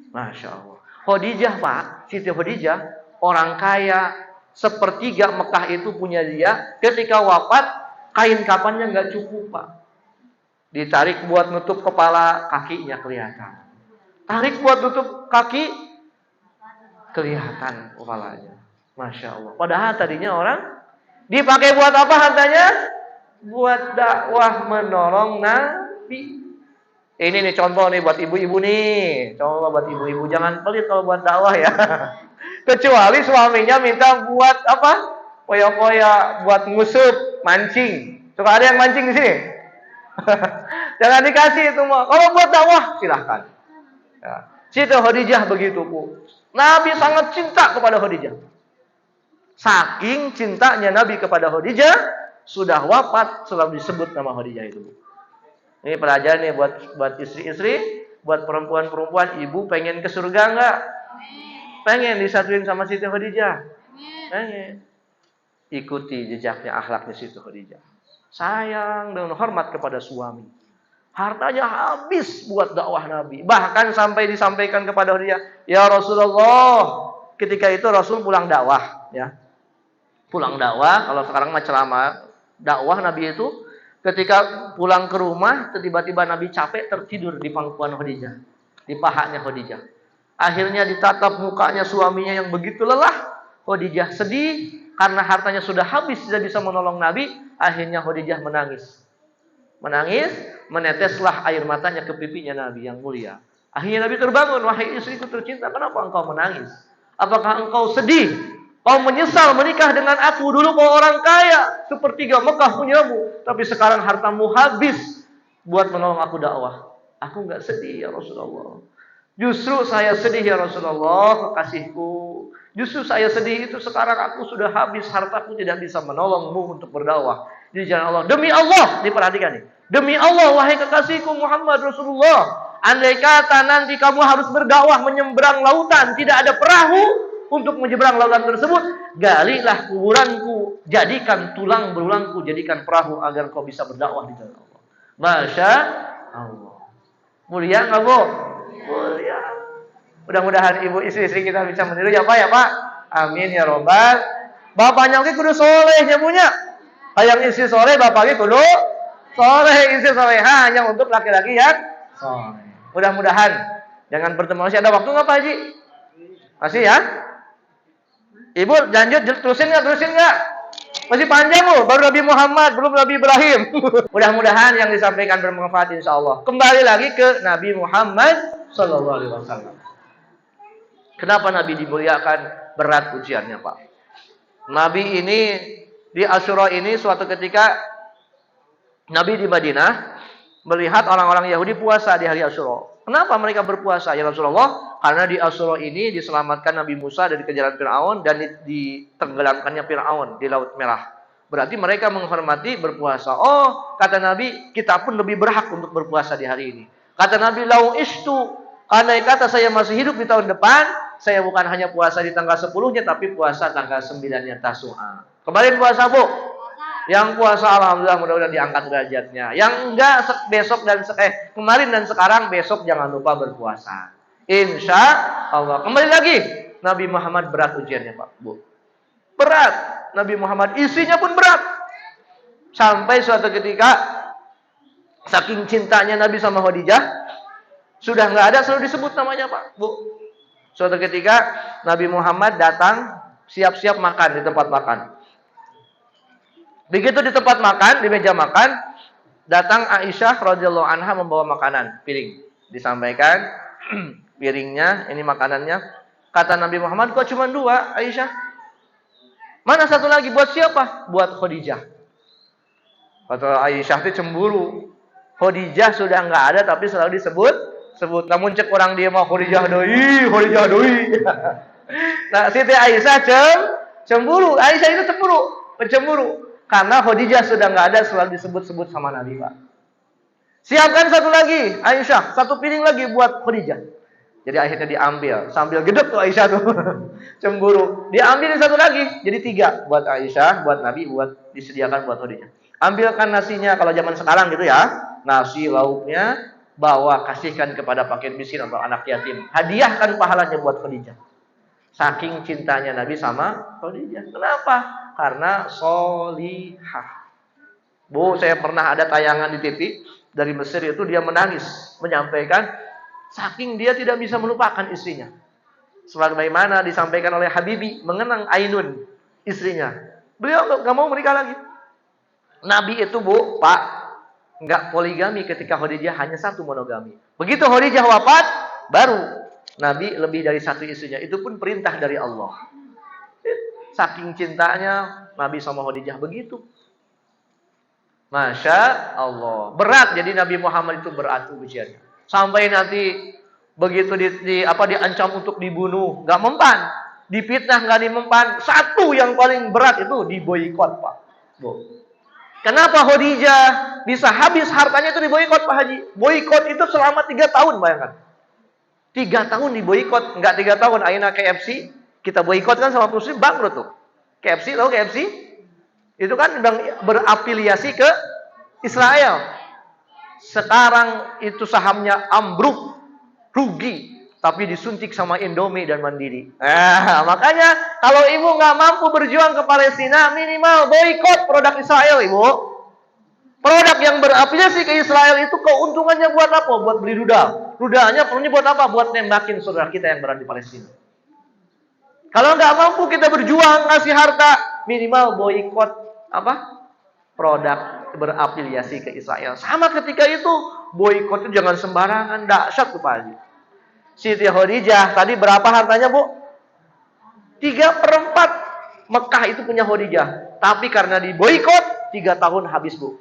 Masya Allah. Khadijah Pak, Siti Khadijah, orang kaya, sepertiga Mekah itu punya dia. Ketika wafat, kain kafannya nggak cukup Pak. Ditarik buat nutup kepala, kakinya kelihatan. Tarik buat nutup kaki, kelihatan kepalanya. Masya Allah. Padahal tadinya orang dipakai buat apa hartanya? Buat dakwah, menolong Nabi. Ini nih contoh nih buat ibu-ibu nih. Contoh buat ibu-ibu, jangan pelit kalau buat dakwah ya. Kecuali suaminya minta buat apa? Poya-poya, buat ngusup, mancing. Suka ada yang mancing di sini? Jangan dikasih itu mah. Kalau buat dakwah, silahkan. Ya. Siti Khadijah begitu, Bu. Nabi sangat cinta kepada Khadijah. Saking cintanya Nabi kepada Khadijah, sudah wafat selalu disebut nama Khadijah itu, Bu. Ini pelajaran nih buat istri-istri, buat perempuan-perempuan, ibu pengen ke surga enggak? Pengen disatuin sama Siti Khadijah? Pengen. Ikuti jejaknya, akhlaknya Siti Khadijah. Sayang dan hormat kepada suami. Hartanya habis buat dakwah Nabi. Bahkan sampai disampaikan kepada dia, ya Rasulullah. Ketika itu Rasul pulang dakwah, ya. Pulang dakwah, kalau sekarang mah ceramah dakwah Nabi itu, ketika pulang ke rumah, tiba-tiba Nabi capek tertidur di pangkuan Khadijah, di pahanya Khadijah. Akhirnya ditatap mukanya suaminya yang begitu lelah. Khadijah sedih karena hartanya sudah habis, tidak bisa menolong Nabi. Akhirnya Khadijah menangis. Menangis, meneteslah air matanya ke pipinya Nabi yang mulia. Akhirnya Nabi terbangun, wahai istriku tercinta, kenapa engkau menangis? Apakah engkau sedih? Kau menyesal menikah dengan aku? Dulu kau orang kaya, sepertiga Mekah punyamu, tapi sekarang hartamu habis buat menolong aku dakwah. Aku enggak sedih ya Rasulullah. Justru saya sedih ya Rasulullah, kekasihku. Justru saya sedih itu sekarang aku sudah habis, hartaku tidak bisa menolongmu untuk berdakwah di jalan Allah. Demi Allah, diperhatikan nih. Demi Allah, wahai kekasihku Muhammad Rasulullah, andai kata nanti kamu harus berdakwah menyeberang lautan, tidak ada perahu untuk menyeberang lautan tersebut, galilah kuburanku, jadikan tulang berulangku, jadikan perahu agar kau bisa berdakwah di jalan Allah. Masya Allah. Mulia nggak, Bu? Mulia. Mudah-mudahan ibu istri-istri kita bisa meniru ya Pak, ya Pak. Amin ya robbal. Bapaknya oke kudu soleh nyamunya. Hayang istri soleh, bapaknya kudu soleh, istri soleha hanya untuk laki-laki yang soleh. Mudah-mudahan. Jangan bertemu masih ada waktu nggak Pak Haji? Masih ya? Ibu lanjut terusin nggak? Masih panjang loh, baru Nabi Muhammad, belum Nabi Ibrahim. Mudah-mudahan yang disampaikan bermanfaat insya Allah. Kembali lagi ke Nabi Muhammad Sallallahu Alaihi Wasallam. Kenapa Nabi dimuliakan? Berat ujiannya Pak. Nabi ini di Asyura ini suatu ketika Nabi di Madinah melihat orang-orang Yahudi puasa di hari Asyura. Kenapa mereka berpuasa ya Rasulullah? Karena di Asyura ini diselamatkan Nabi Musa dari kejaran Fir'aun dan ditenggelamkannya Fir'aun di Laut Merah. Berarti mereka menghormati berpuasa. Oh, kata Nabi, kita pun lebih berhak untuk berpuasa di hari ini. Kata Nabi, lau istu, andai kata saya masih hidup di tahun depan, saya bukan hanya puasa di tanggal 10-nya, tapi puasa tanggal 9-nya Tasu'a. Kemarin puasa, Bu? Yang puasa alhamdulillah mudah-mudahan diangkat derajatnya. Yang enggak besok dan kemarin dan sekarang, besok jangan lupa berpuasa. Insya Allah. Kembali lagi, Nabi Muhammad berat ujiannya Pak, Bu. Berat. Nabi Muhammad istrinya pun berat. Sampai suatu ketika saking cintanya Nabi sama Khadijah, sudah enggak ada selalu disebut namanya Pak, Bu. Suatu ketika Nabi Muhammad datang siap-siap makan di tempat makan. Begitu di tempat makan, di meja makan, datang Aisyah radhiyallahu anha membawa makanan, piring. Disampaikan piringnya, ini makanannya. Kata Nabi Muhammad, kok cuma 2, Aisyah? Mana satu lagi? Buat siapa? Buat Khadijah. Kata Aisyah itu cemburu. Khadijah sudah enggak ada, tapi selalu sebut. Namun cek orang dia mau Khadijah doi. Nah, Siti Aisyah cemburu. Aisyah itu pencemburu. Karena Khadijah sudah nggak ada, selalu disebut-sebut sama Nabi Pak. Siapkan satu lagi, Aisyah, satu piring lagi buat Khadijah. Jadi akhirnya diambil, sambil gedek tuh Aisyah tuh cemburu. Diambil satu lagi, jadi 3 buat Aisyah, buat Nabi, buat disediakan buat Khadijah. Ambilkan nasinya kalau zaman sekarang gitu ya, nasi lauknya, bawa kasihkan kepada fakir miskin atau anak yatim. Hadiahkan pahalanya buat Khadijah. Saking cintanya Nabi sama Khadijah. Kenapa? Karena solihah. Bu, saya pernah ada tayangan di TV dari Mesir itu, dia menangis menyampaikan saking dia tidak bisa melupakan istrinya. Sebagaimana disampaikan oleh Habibi mengenang Ainun, istrinya. Beliau nggak mau menikah lagi. Nabi itu, Bu, Pak, nggak poligami ketika Khadijah hanya 1 monogami. Begitu Khadijah wafat, baru Nabi lebih dari satu istrinya. Itu pun perintah dari Allah. Saking cintanya Nabi sama Khadijah begitu. Masya Allah. Berat jadi Nabi Muhammad itu berat ujiannya. Sampai nanti begitu diancam untuk dibunuh, nggak mempan. Difitnah nggak dimempan. Satu yang paling berat itu diboikot, Pak. Bu. Kenapa Khadijah bisa habis hartanya itu diboikot, Pak Haji? Boikot itu selama 3 tahun, bayangkan. 3 tahun diboikot, nggak 3 tahun. Aina KFC kita boikot kan sama Muslim bangkrut tuh. KFC tahu KFC? Itu kan berafiliasi ke Israel. Sekarang itu sahamnya ambruk, rugi, tapi disuntik sama Indomie dan Mandiri. Makanya kalau ibu nggak mampu berjuang ke Palestina, minimal boikot produk Israel, ibu. Produk yang berafiliasi ke Israel itu keuntungannya buat apa? Buat beli rudal. Rudalnya perlunya buat apa? Buat nembakin saudara kita yang berada di Palestina. Kalau nggak mampu kita berjuang ngasih harta, minimal boikot produk berafiliasi ke Israel. Sama ketika itu boikot itu jangan sembarangan, dahsyat tuh Pak Haji. Siti Khadijah tadi berapa hartanya, Bu? 3/4 Mekah itu punya Khadijah. Tapi karena diboikot 3 tahun habis, Bu.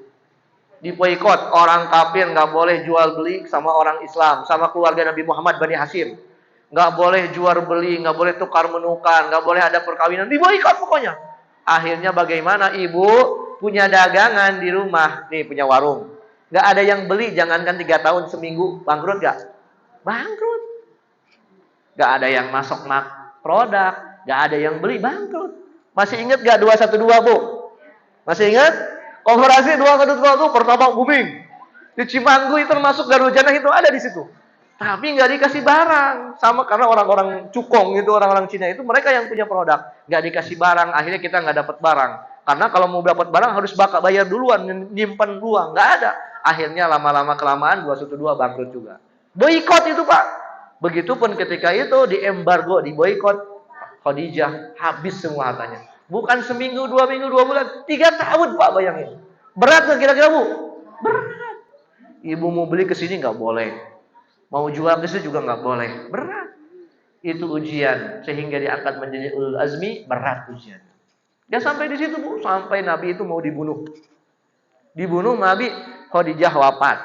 Diboikot, orang kafir nggak boleh jual beli sama orang Islam, sama keluarga Nabi Muhammad Bani Hashim. Nggak boleh jual beli, nggak boleh tukar menukar, nggak boleh ada perkawinan, diboikot pokoknya. Akhirnya bagaimana ibu punya dagangan di rumah, nih punya warung, nggak ada yang beli, jangankan 3 tahun, seminggu bangkrut nggak? Bangkrut. Nggak ada yang masuk produk, nggak ada yang beli, bangkrut. Masih ingat nggak 212, Bu? Masih ingat? Koperasi 212 pertama booming. Di Cimanggu itu termasuk Garujana itu ada di situ. Tapi nggak dikasih barang, sama karena orang-orang cukong itu, orang-orang Cina itu mereka yang punya produk, nggak dikasih barang, akhirnya kita nggak dapat barang. Karena kalau mau dapat barang harus bayar duluan, nyimpan uang, nggak ada. Akhirnya lama-lama kelamaan 212 bangkrut juga. Boikot itu Pak. Begitupun ketika itu di embargo, di boikot, Khadijah habis semua hartanya. Bukan seminggu, 2 minggu, 2 bulan, 3 tahun Pak, bayangin. Berat nggak kira-kira Bu? Berat. Ibu mau beli ke sini nggak boleh. Mau jual ke situ juga nggak boleh. Berat. Itu ujian. Sehingga diangkat menjadi ulul azmi, berat ujian. Ya sampai di situ Bu. Sampai Nabi itu mau dibunuh. Dibunuh Nabi, Khadijah wafat.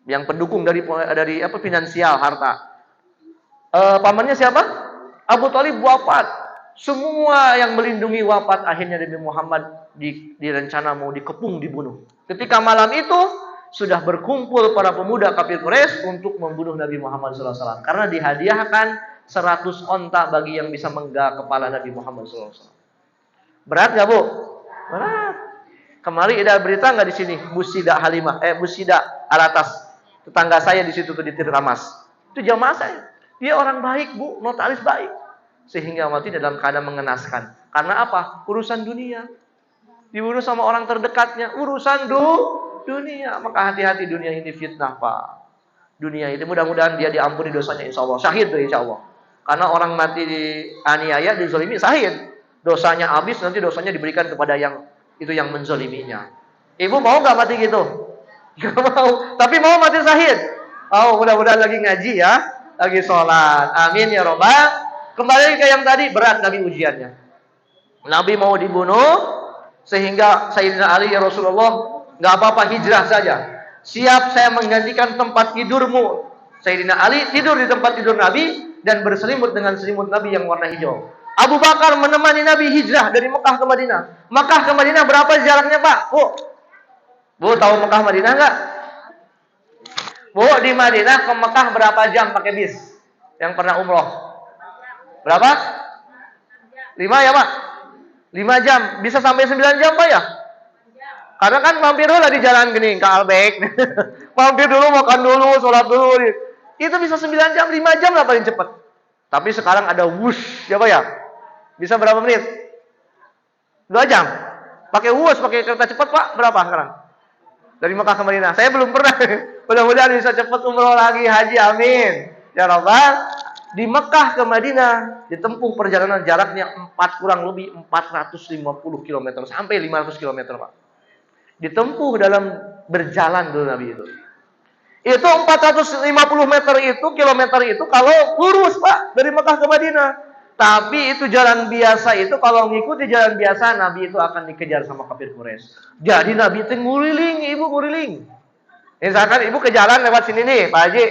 Yang pendukung dari finansial, harta. Pamannya siapa? Abu Thalib wafat. Semua yang melindungi wafat. Akhirnya Nabi Muhammad direncana mau dikepung, dibunuh. Ketika malam itu, sudah berkumpul para pemuda kafir Quraisy untuk membunuh Nabi Muhammad SAW. Karena dihadiahkan 100 onta bagi yang bisa menggak kepala Nabi Muhammad SAW. Berat nggak Bu? Berat. Kemarin ada berita nggak di sini? Busida Halimah, Busida Alatas, tetangga saya di situ tuh di Tirtamas. Itu jamaah saya. Dia orang baik Bu, notaris baik. Sehingga mati dalam keadaan mengenaskan. Karena apa? Urusan dunia. Dibunuh sama orang terdekatnya. Urusan dunia, maka hati-hati, dunia ini fitnah Pak. Dunia ini mudah-mudahan dia diampuni dosanya insya Allah, syahid tuh insya Allah. Karena orang mati di aniaya, dizalimi, syahid. Dosanya habis, nanti dosanya diberikan kepada yang menzaliminya. Ibu mau nggak mati gitu? Nggak mau, tapi mau mati syahid. Oh, mudah-mudahan lagi ngaji ya, lagi sholat. Amin ya robbal. Kembali ke yang tadi, berat Nabi ujiannya. Nabi mau dibunuh, sehingga Sayyidina Ali ya Rasulullah, nggak apa-apa, hijrah saja. Siap saya menggantikan tempat tidurmu. Sayyidina Ali tidur di tempat tidur Nabi dan berselimut dengan selimut Nabi yang warna hijau. Abu Bakar menemani Nabi hijrah dari Mekah ke Madinah. Mekah ke Madinah berapa jaraknya Pak? Bu tahu Mekah Madinah nggak? Bu, di Madinah ke Mekah berapa jam pakai bis? Yang pernah umroh? Berapa? 5 ya Pak? 5 jam. Bisa sampai 9 jam Pak ya? Karena kan mampir dulu di jalan gini, ke Albek. Mampir dulu, makan dulu, sholat dulu. Itu bisa 9 jam, 5 jam lah paling cepat. Tapi sekarang ada wush, siapa ya? Bisa berapa menit? 2 jam. Pakai wush, pakai kereta cepat Pak, berapa sekarang? Dari Mekah ke Madinah. Saya belum pernah. Mudah-mudahan bisa cepat umroh lagi, haji, amin. Ya Rabbal. Di Mekah ke Madinah ditempuh perjalanan jaraknya kurang lebih 450 km sampai 500 km Pak. Ditempuh dalam berjalan dulu Nabi itu. Itu 450 meter itu, kilometer itu kalau lurus Pak, dari Mekah ke Madinah. Tapi itu jalan biasa itu, kalau mengikuti jalan biasa, Nabi itu akan dikejar sama kafir Quraisy. Jadi Nabi itu nguriling, ibu nguriling. Misalkan ibu ke jalan lewat sini nih, Pak Haji.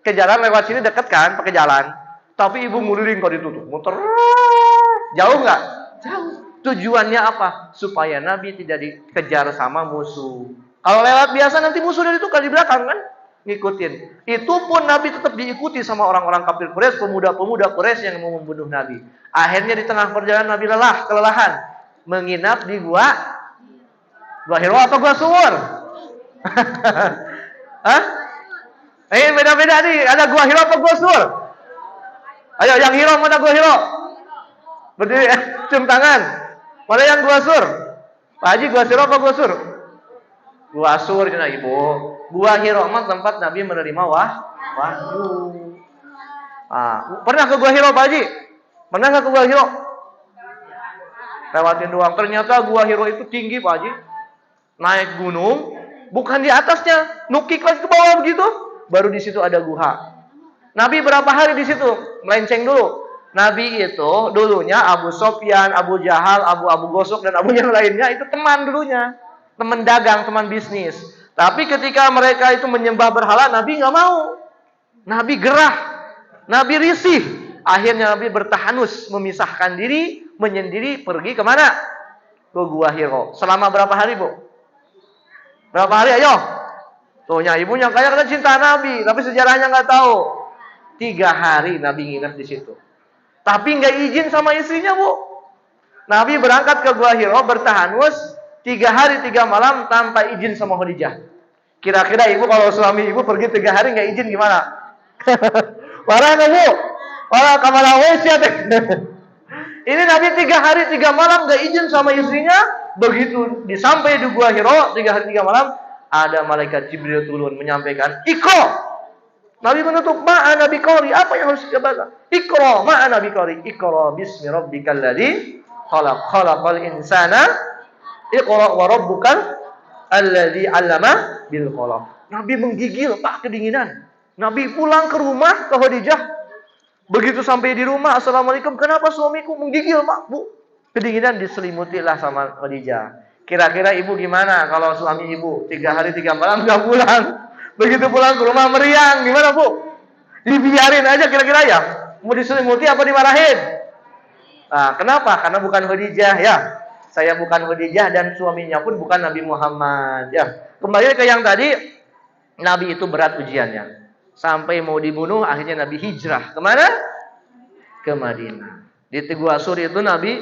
Ke jalan lewat sini deket kan, pakai jalan. Tapi ibu nguriling kalau ditutup. Muter. Jauh nggak? Jauh. Tujuannya apa? Supaya Nabi tidak dikejar sama musuh. Kalau lewat biasa nanti musuh dari itu kali belakang kan? Ngikutin. Itu pun Nabi tetap diikuti sama orang-orang kafir Quraisy, pemuda-pemuda Quraisy yang mau membunuh Nabi. Akhirnya di tengah perjalanan Nabi kelelahan. Menginap di gua Hiro atau gua Sumur? Hah? Beda-beda nih. Ada gua Hiro atau gua Sumur? Ayo, yang Hiro mana gua Hiro? Berdiri, cium tangan. Mana yang gua Sur? Pak Haji, gua Hiro apa gua Sur? Gua Sur, cina ibu. Gua Hiro mah tempat Nabi menerima wahyu. Pernah ke gua Hiro Pak Haji? Pernah nggak ke gua Hiro? Lewatin doang. Ternyata gua Hiro itu tinggi Pak Haji. Naik gunung, bukan di atasnya, nukik lagi ke bawah begitu. Baru di situ ada guha. Nabi berapa hari di situ? Melenceng dulu. Nabi itu dulunya Abu Sofyan, Abu Jahal, Abu Gosok dan Abu yang lainnya itu teman dulunya. Teman dagang, teman bisnis. Tapi ketika mereka itu menyembah berhala, Nabi nggak mau. Nabi gerah. Nabi risih. Akhirnya Nabi bertahanus, memisahkan diri, menyendiri, pergi kemana? Ke Gua Hiro. Selama berapa hari, Bu? Berapa hari, ayo? Tuhnya ibunya kaya karena cinta Nabi, tapi sejarahnya nggak tahu. 3 hari Nabi nginep di situ. Tapi nggak izin sama istrinya, Bu. Nabi berangkat ke Gua Hiro, bertahanus 3 hari 3 malam tanpa izin sama Khadijah. Kira-kira ibu kalau suami ibu pergi 3 hari nggak izin gimana? Marah nggak, Bu? Marah kamar awesnya deh. Ini Nabi 3 hari 3 malam nggak izin sama istrinya. Begitu disampai di Gua Hiro 3 hari 3 malam, ada malaikat Jibril turun menyampaikan, "Iqra." Nabi menutup, "Ma'ana biqari." Apa yang harus kita baca? "Iqra ma'ana biqari." "Iqra bismi rabbikal ladzi khalaq. Khalaqal insana. Iqra wa rabbukal alladzi 'allama bil qalam." Nabi menggigil, Pak, kedinginan. Nabi pulang ke rumah ke Khadijah. Begitu sampai di rumah, "Assalamualaikum, kenapa suamiku menggigil, Pak, Bu?" Kedinginan, diselimutilah sama Khadijah. Kira-kira ibu gimana kalau suami ibu 3 hari 3 malam nggak pulang? Begitu pulang ke rumah meriang, gimana, Bu? Dibiarin aja kira-kira ya? Mau diselimuti apa dimarahin? Nah, kenapa? Karena bukan Khadijah ya. Saya bukan Khadijah dan suaminya pun bukan Nabi Muhammad ya. Kembali ke yang tadi, Nabi itu berat ujiannya. Sampai mau dibunuh, akhirnya Nabi hijrah. Kemana? Ke Madinah. Di Gua Sur itu Nabi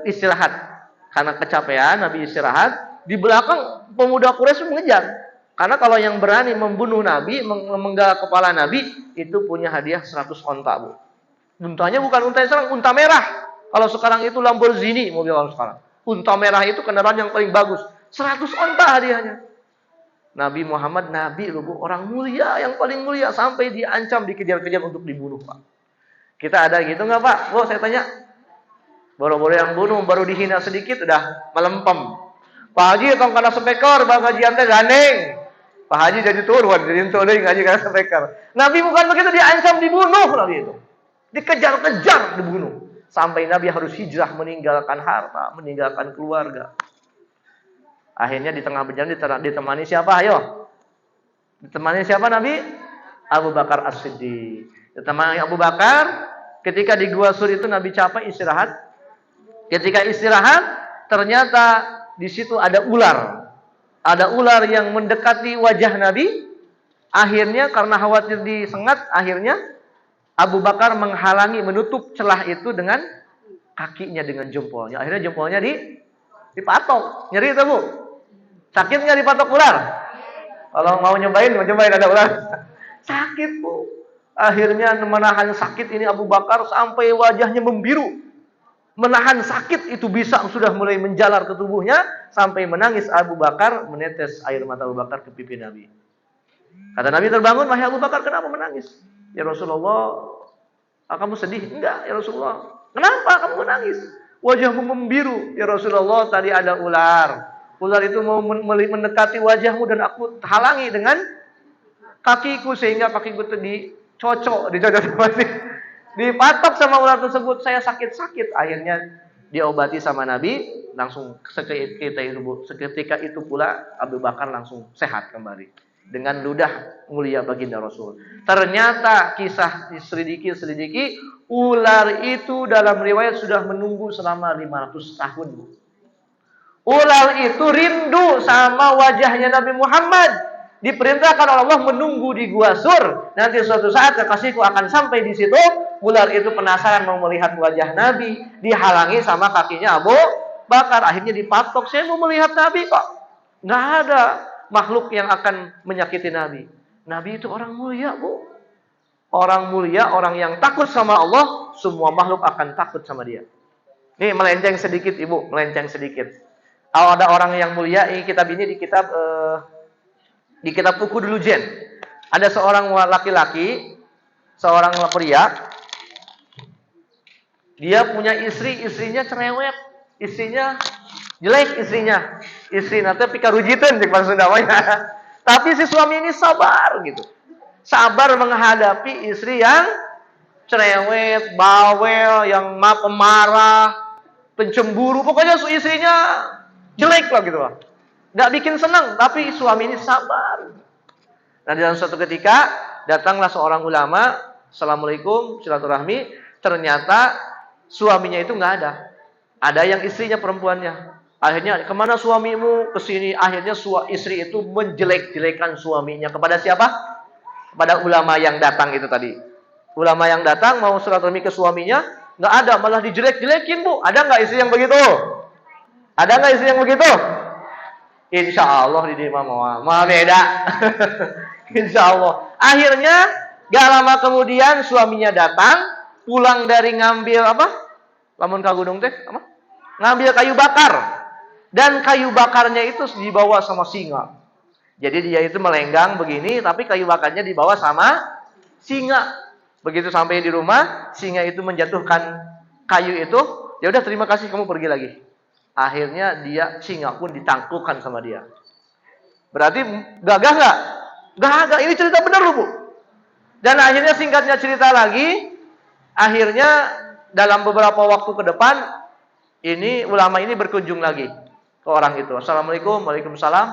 istirahat. Karena kecapean, Nabi istirahat. Di belakang pemuda Quraisy mengejar. Karena kalau yang berani membunuh Nabi, memenggal kepala Nabi, itu punya hadiah 100 onta, Bu. Untanya bukan unta yang sekarang, unta merah. Kalau sekarang itu Lamborghini, mobil kalau sekarang. Unta merah itu kendaraan yang paling bagus. 100 onta hadiahnya. Nabi Muhammad, Nabi loh, Bu, orang mulia, yang paling mulia. Sampai diancam, dikejar-kejar untuk dibunuh, Pak. Kita ada gitu nggak, Pak? Bu, saya tanya. Baru-baru yang bunuh, baru dihina sedikit, udah melempem. Pak Haji, tong kana sepekor, bang gajian teh gandeng. Pak Haji jadi turun, jadi teuing ngaji kana sepekor. Nabi bukan begitu, diancam dibunuh Nabi itu. Dikejar-kejar, dibunuh. Sampai Nabi harus hijrah, meninggalkan harta, meninggalkan keluarga. Akhirnya di tengah perjalanan ditemani siapa? Ayo. Ditemani siapa Nabi? Abu Bakar As-Siddiq. Ditemani Abu Bakar. Ketika di Gua Sur itu Nabi capek istirahat. Ketika istirahat, ternyata di situ ada ular. Ada ular yang mendekati wajah Nabi. Akhirnya karena khawatir disengat, akhirnya Abu Bakar menghalangi, menutup celah itu dengan kakinya, dengan jempolnya. Akhirnya jempolnya dipatok. Nyeri itu, Bu? Sakit nggak dipatok ular? Kalau mau nyobain ada ular. Sakit, Bu. Akhirnya menahan sakit ini Abu Bakar sampai wajahnya membiru. Menahan sakit itu bisa sudah mulai menjalar ke tubuhnya sampai menangis. Abu Bakar menetes air mata Abu Bakar ke pipi Nabi. Kata Nabi terbangun, "Wahai Abu Bakar, kenapa menangis?" "Ya Rasulullah, kamu sedih?" "Enggak, ya Rasulullah." "Kenapa kamu menangis?" "Wajahmu membiru." "Ya Rasulullah, tadi ada ular. Ular itu mau mendekati wajahmu dan aku halangi dengan kakiku sehingga kakiku itu dicocok dipatok sama ular tersebut, saya sakit-sakit. Akhirnya diobati sama Nabi, langsung seketika itu pula Abu Bakar langsung sehat kembali dengan ludah mulia baginda Rasul. Ternyata kisah selidiki ular itu dalam riwayat sudah menunggu selama 500 tahun. Ular itu rindu sama wajahnya Nabi Muhammad. Diperintahkan oleh Allah menunggu di Gua Sur. Nanti suatu saat kekasihku akan sampai di situ. Ular itu penasaran mau melihat wajah Nabi, dihalangi sama kakinya Abu Bakar. Akhirnya dipatok, saya mau melihat Nabi kok. Nggak ada makhluk yang akan menyakiti Nabi. Nabi itu orang mulia, Bu. Orang mulia, orang yang takut sama Allah, semua makhluk akan takut sama dia. Nih melenceng sedikit, Ibu, melenceng sedikit. Kalau ada orang yang mulia, ini kitab ini di kitab Buku Dulu Jen. Ada seorang laki-laki, seorang pria. Dia punya istrinya cerewet, istrinya jelek istrinya. Istri nanti pikarujitan cek bahasa Sundawanya. Tapi si suami ini sabar gitu. Sabar menghadapi istri yang cerewet, bawel, yang pemarah, pencemburu. Pokoknya istrinya jelek lah gitu lah. Nggak bikin senang, tapi suami ini sabar. Nah, dalam suatu ketika datanglah seorang ulama, assalamualaikum, silaturahmi. Ternyata suaminya itu nggak ada. Ada yang istrinya perempuannya. Akhirnya kemana suamimu? Kesini. Akhirnya istri itu menjelek-jelekan suaminya. Kepada siapa? Kepada ulama yang datang itu tadi. Ulama yang datang mau silaturahmi ke suaminya, nggak ada, malah dijelek-jelekin, Bu. Ada nggak istri yang begitu? Ada nggak istri yang begitu? Insya Allah di mau beda. Insya Allah. Akhirnya gak lama kemudian suaminya datang, pulang dari ngambil apa? Lamun ka gunung teh apa? Ngambil kayu bakar. Dan kayu bakarnya itu dibawa sama singa. Jadi dia itu melenggang begini, tapi kayu bakarnya dibawa sama singa. Begitu sampai di rumah, singa itu menjatuhkan kayu itu. Ya udah, terima kasih, kamu pergi lagi. Akhirnya singa pun ditangkukan sama dia. Berarti gagah nggak? Gagah. Ini cerita benar loh, Bu. Dan akhirnya singkatnya cerita lagi, akhirnya dalam beberapa waktu ke depan, ini ulama ini berkunjung lagi ke orang itu. Assalamualaikum, waalaikumsalam.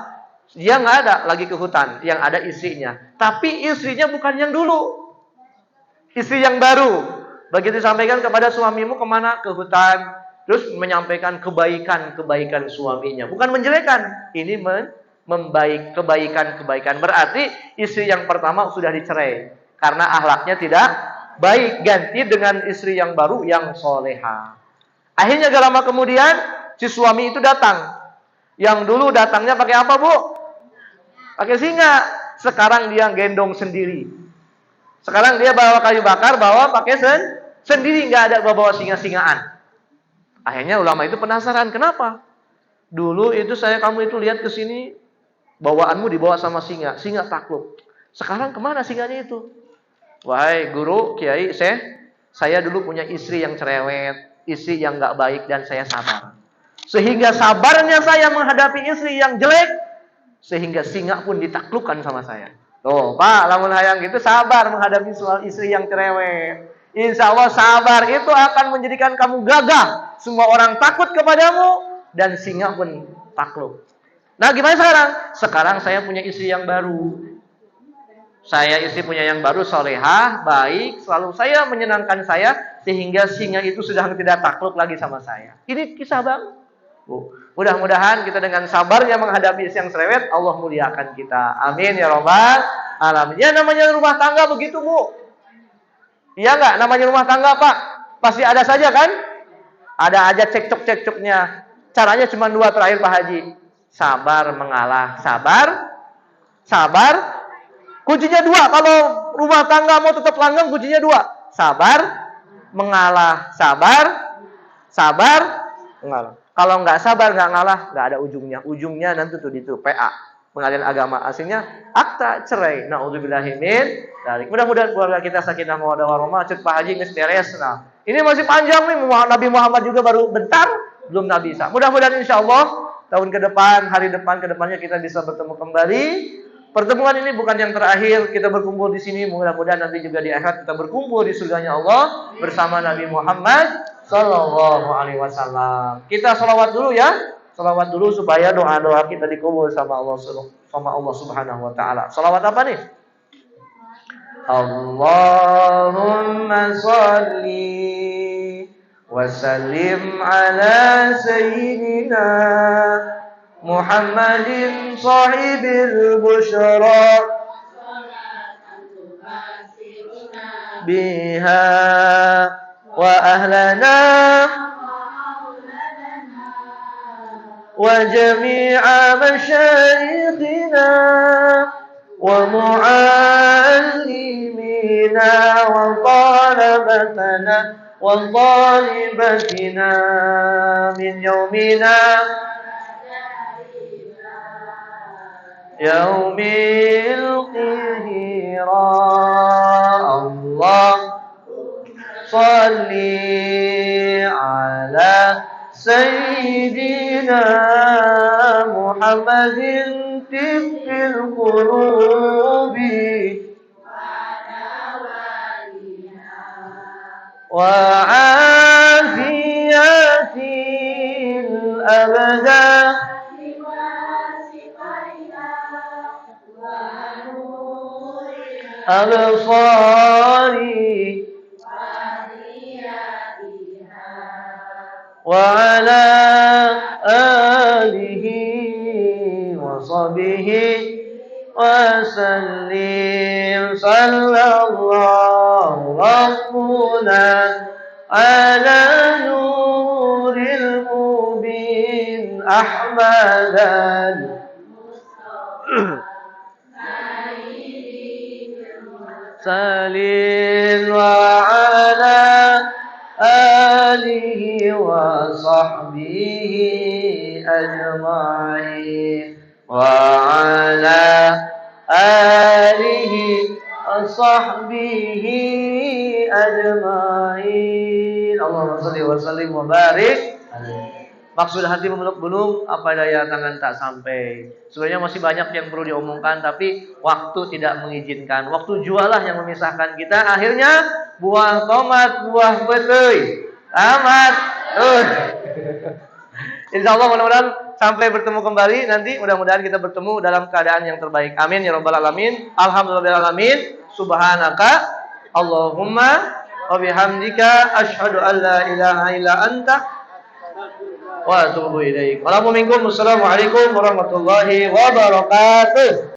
Dia nggak ada lagi ke hutan, yang ada istrinya. Tapi istrinya bukan yang dulu, istri yang baru. Begitu disampaikan kepada suamimu kemana? Ke hutan. Terus menyampaikan kebaikan suaminya. Bukan menjelekan. Ini kebaikan. Berarti istri yang pertama sudah dicerai. Karena akhlaknya tidak baik. Ganti dengan istri yang baru yang soleha. Akhirnya gak lama kemudian si suami itu datang. Yang dulu datangnya pakai apa, Bu? Pakai singa. Sekarang dia gendong sendiri. Sekarang dia bawa kayu bakar, bawa pakai sendiri. Gak ada bawa singa-singaan. Akhirnya ulama itu penasaran, kenapa? Dulu itu kamu itu lihat ke sini, bawaanmu dibawa sama singa takluk. Sekarang kemana singanya itu? Wahai guru, kiai, saya dulu punya istri yang cerewet, istri yang nggak baik, dan saya sabar. Sehingga sabarnya saya menghadapi istri yang jelek, sehingga singa pun ditaklukkan sama saya. Tuh, Pak, lamun hayang gitu sabar menghadapi istri yang cerewet. Insya Allah sabar itu akan menjadikan kamu gagah. Semua orang takut kepadamu dan singa pun takluk. Nah, gimana sekarang? Sekarang saya punya istri yang baru. Istri punya yang baru, solehah, baik, selalu saya menyenangkan saya sehingga singa itu sudah tidak takluk lagi sama saya. Ini kisah Bang. Mudah-mudahan kita dengan sabarnya menghadapi istri yang cerewet, Allah muliakan kita. Amin ya rabbal alamin. Ya namanya rumah tangga begitu, Bu. Iya nggak? Namanya rumah tangga, Pak. Pasti ada saja kan? Ada aja cekcok-cekcoknya. Caranya cuma dua terakhir, Pak Haji. Sabar mengalah. Sabar. Kuncinya dua. Kalau rumah tangga mau tetap langgeng, kuncinya dua. Sabar mengalah. Sabar mengalah. Kalau nggak sabar, nggak ngalah, nggak ada ujungnya. Ujungnya nanti tuh PA. Pengadilan agama, aslinya akta cerai. Nauzubillahi min dzalik. Mudah-mudahan keluarga kita sakinah mawaddah warahmah. Cut Pak Haji geus beres. Nah, ini masih panjang nih. Nabi Muhammad juga baru bentar belum Nabi Isa. Mudah-mudahan insyaallah tahun ke depan, hari depan ke depannya kita bisa bertemu kembali. Pertemuan ini bukan yang terakhir kita berkumpul di sini. Mudah-mudahan nanti juga di akhirat kita berkumpul di surganya Allah bersama Nabi Muhammad Sallallahu Alaihi Wasallam. Kita sholawat dulu ya, sholawat dulu supaya doa-doa kita dikabul sama Allah Subhanahu Wa Taala. Sholawat apa nih? Allahumma sholli wa sallim ala sayyidina Muhammadin sahibil busyra biha wa ahlana wa jami'a masyayikhina wa mu'allimina wa talabatana wa talibatina min yaumina yaumil qiyamah. Allah salli ala sayyidina Muhammadin tibbil qulubi wa afiyatil abdan absari wa ala alihi wa sahbihi wa sallim. Sallallahu rabbuna ala nuril mubin ahmadan salin wa ala alihi wa sahbihi ajma'in wa ala alihi wa sahbihi ajma'in. Allahumma shalli wa sallim wa barik. Maksud hati memeluk belum, apa daya tangan tak sampai. Sebenarnya masih banyak yang perlu diomongkan, tapi waktu tidak mengizinkan. Waktu jualah yang memisahkan kita. Akhirnya buah tomat, buah betui. Tamat. Insya Allah mudah-mudahan sampai bertemu kembali nanti. Mudah-mudahan kita bertemu dalam keadaan yang terbaik. Amin ya rabbal alamin. Alhamdulillahirabbil alamin. Subhanaka Allahumma wa bihamdika asyhadu an la ilaha illa anta wa atubu ilaik. Wassalamualaikum warahmatullahi wabarakatuh.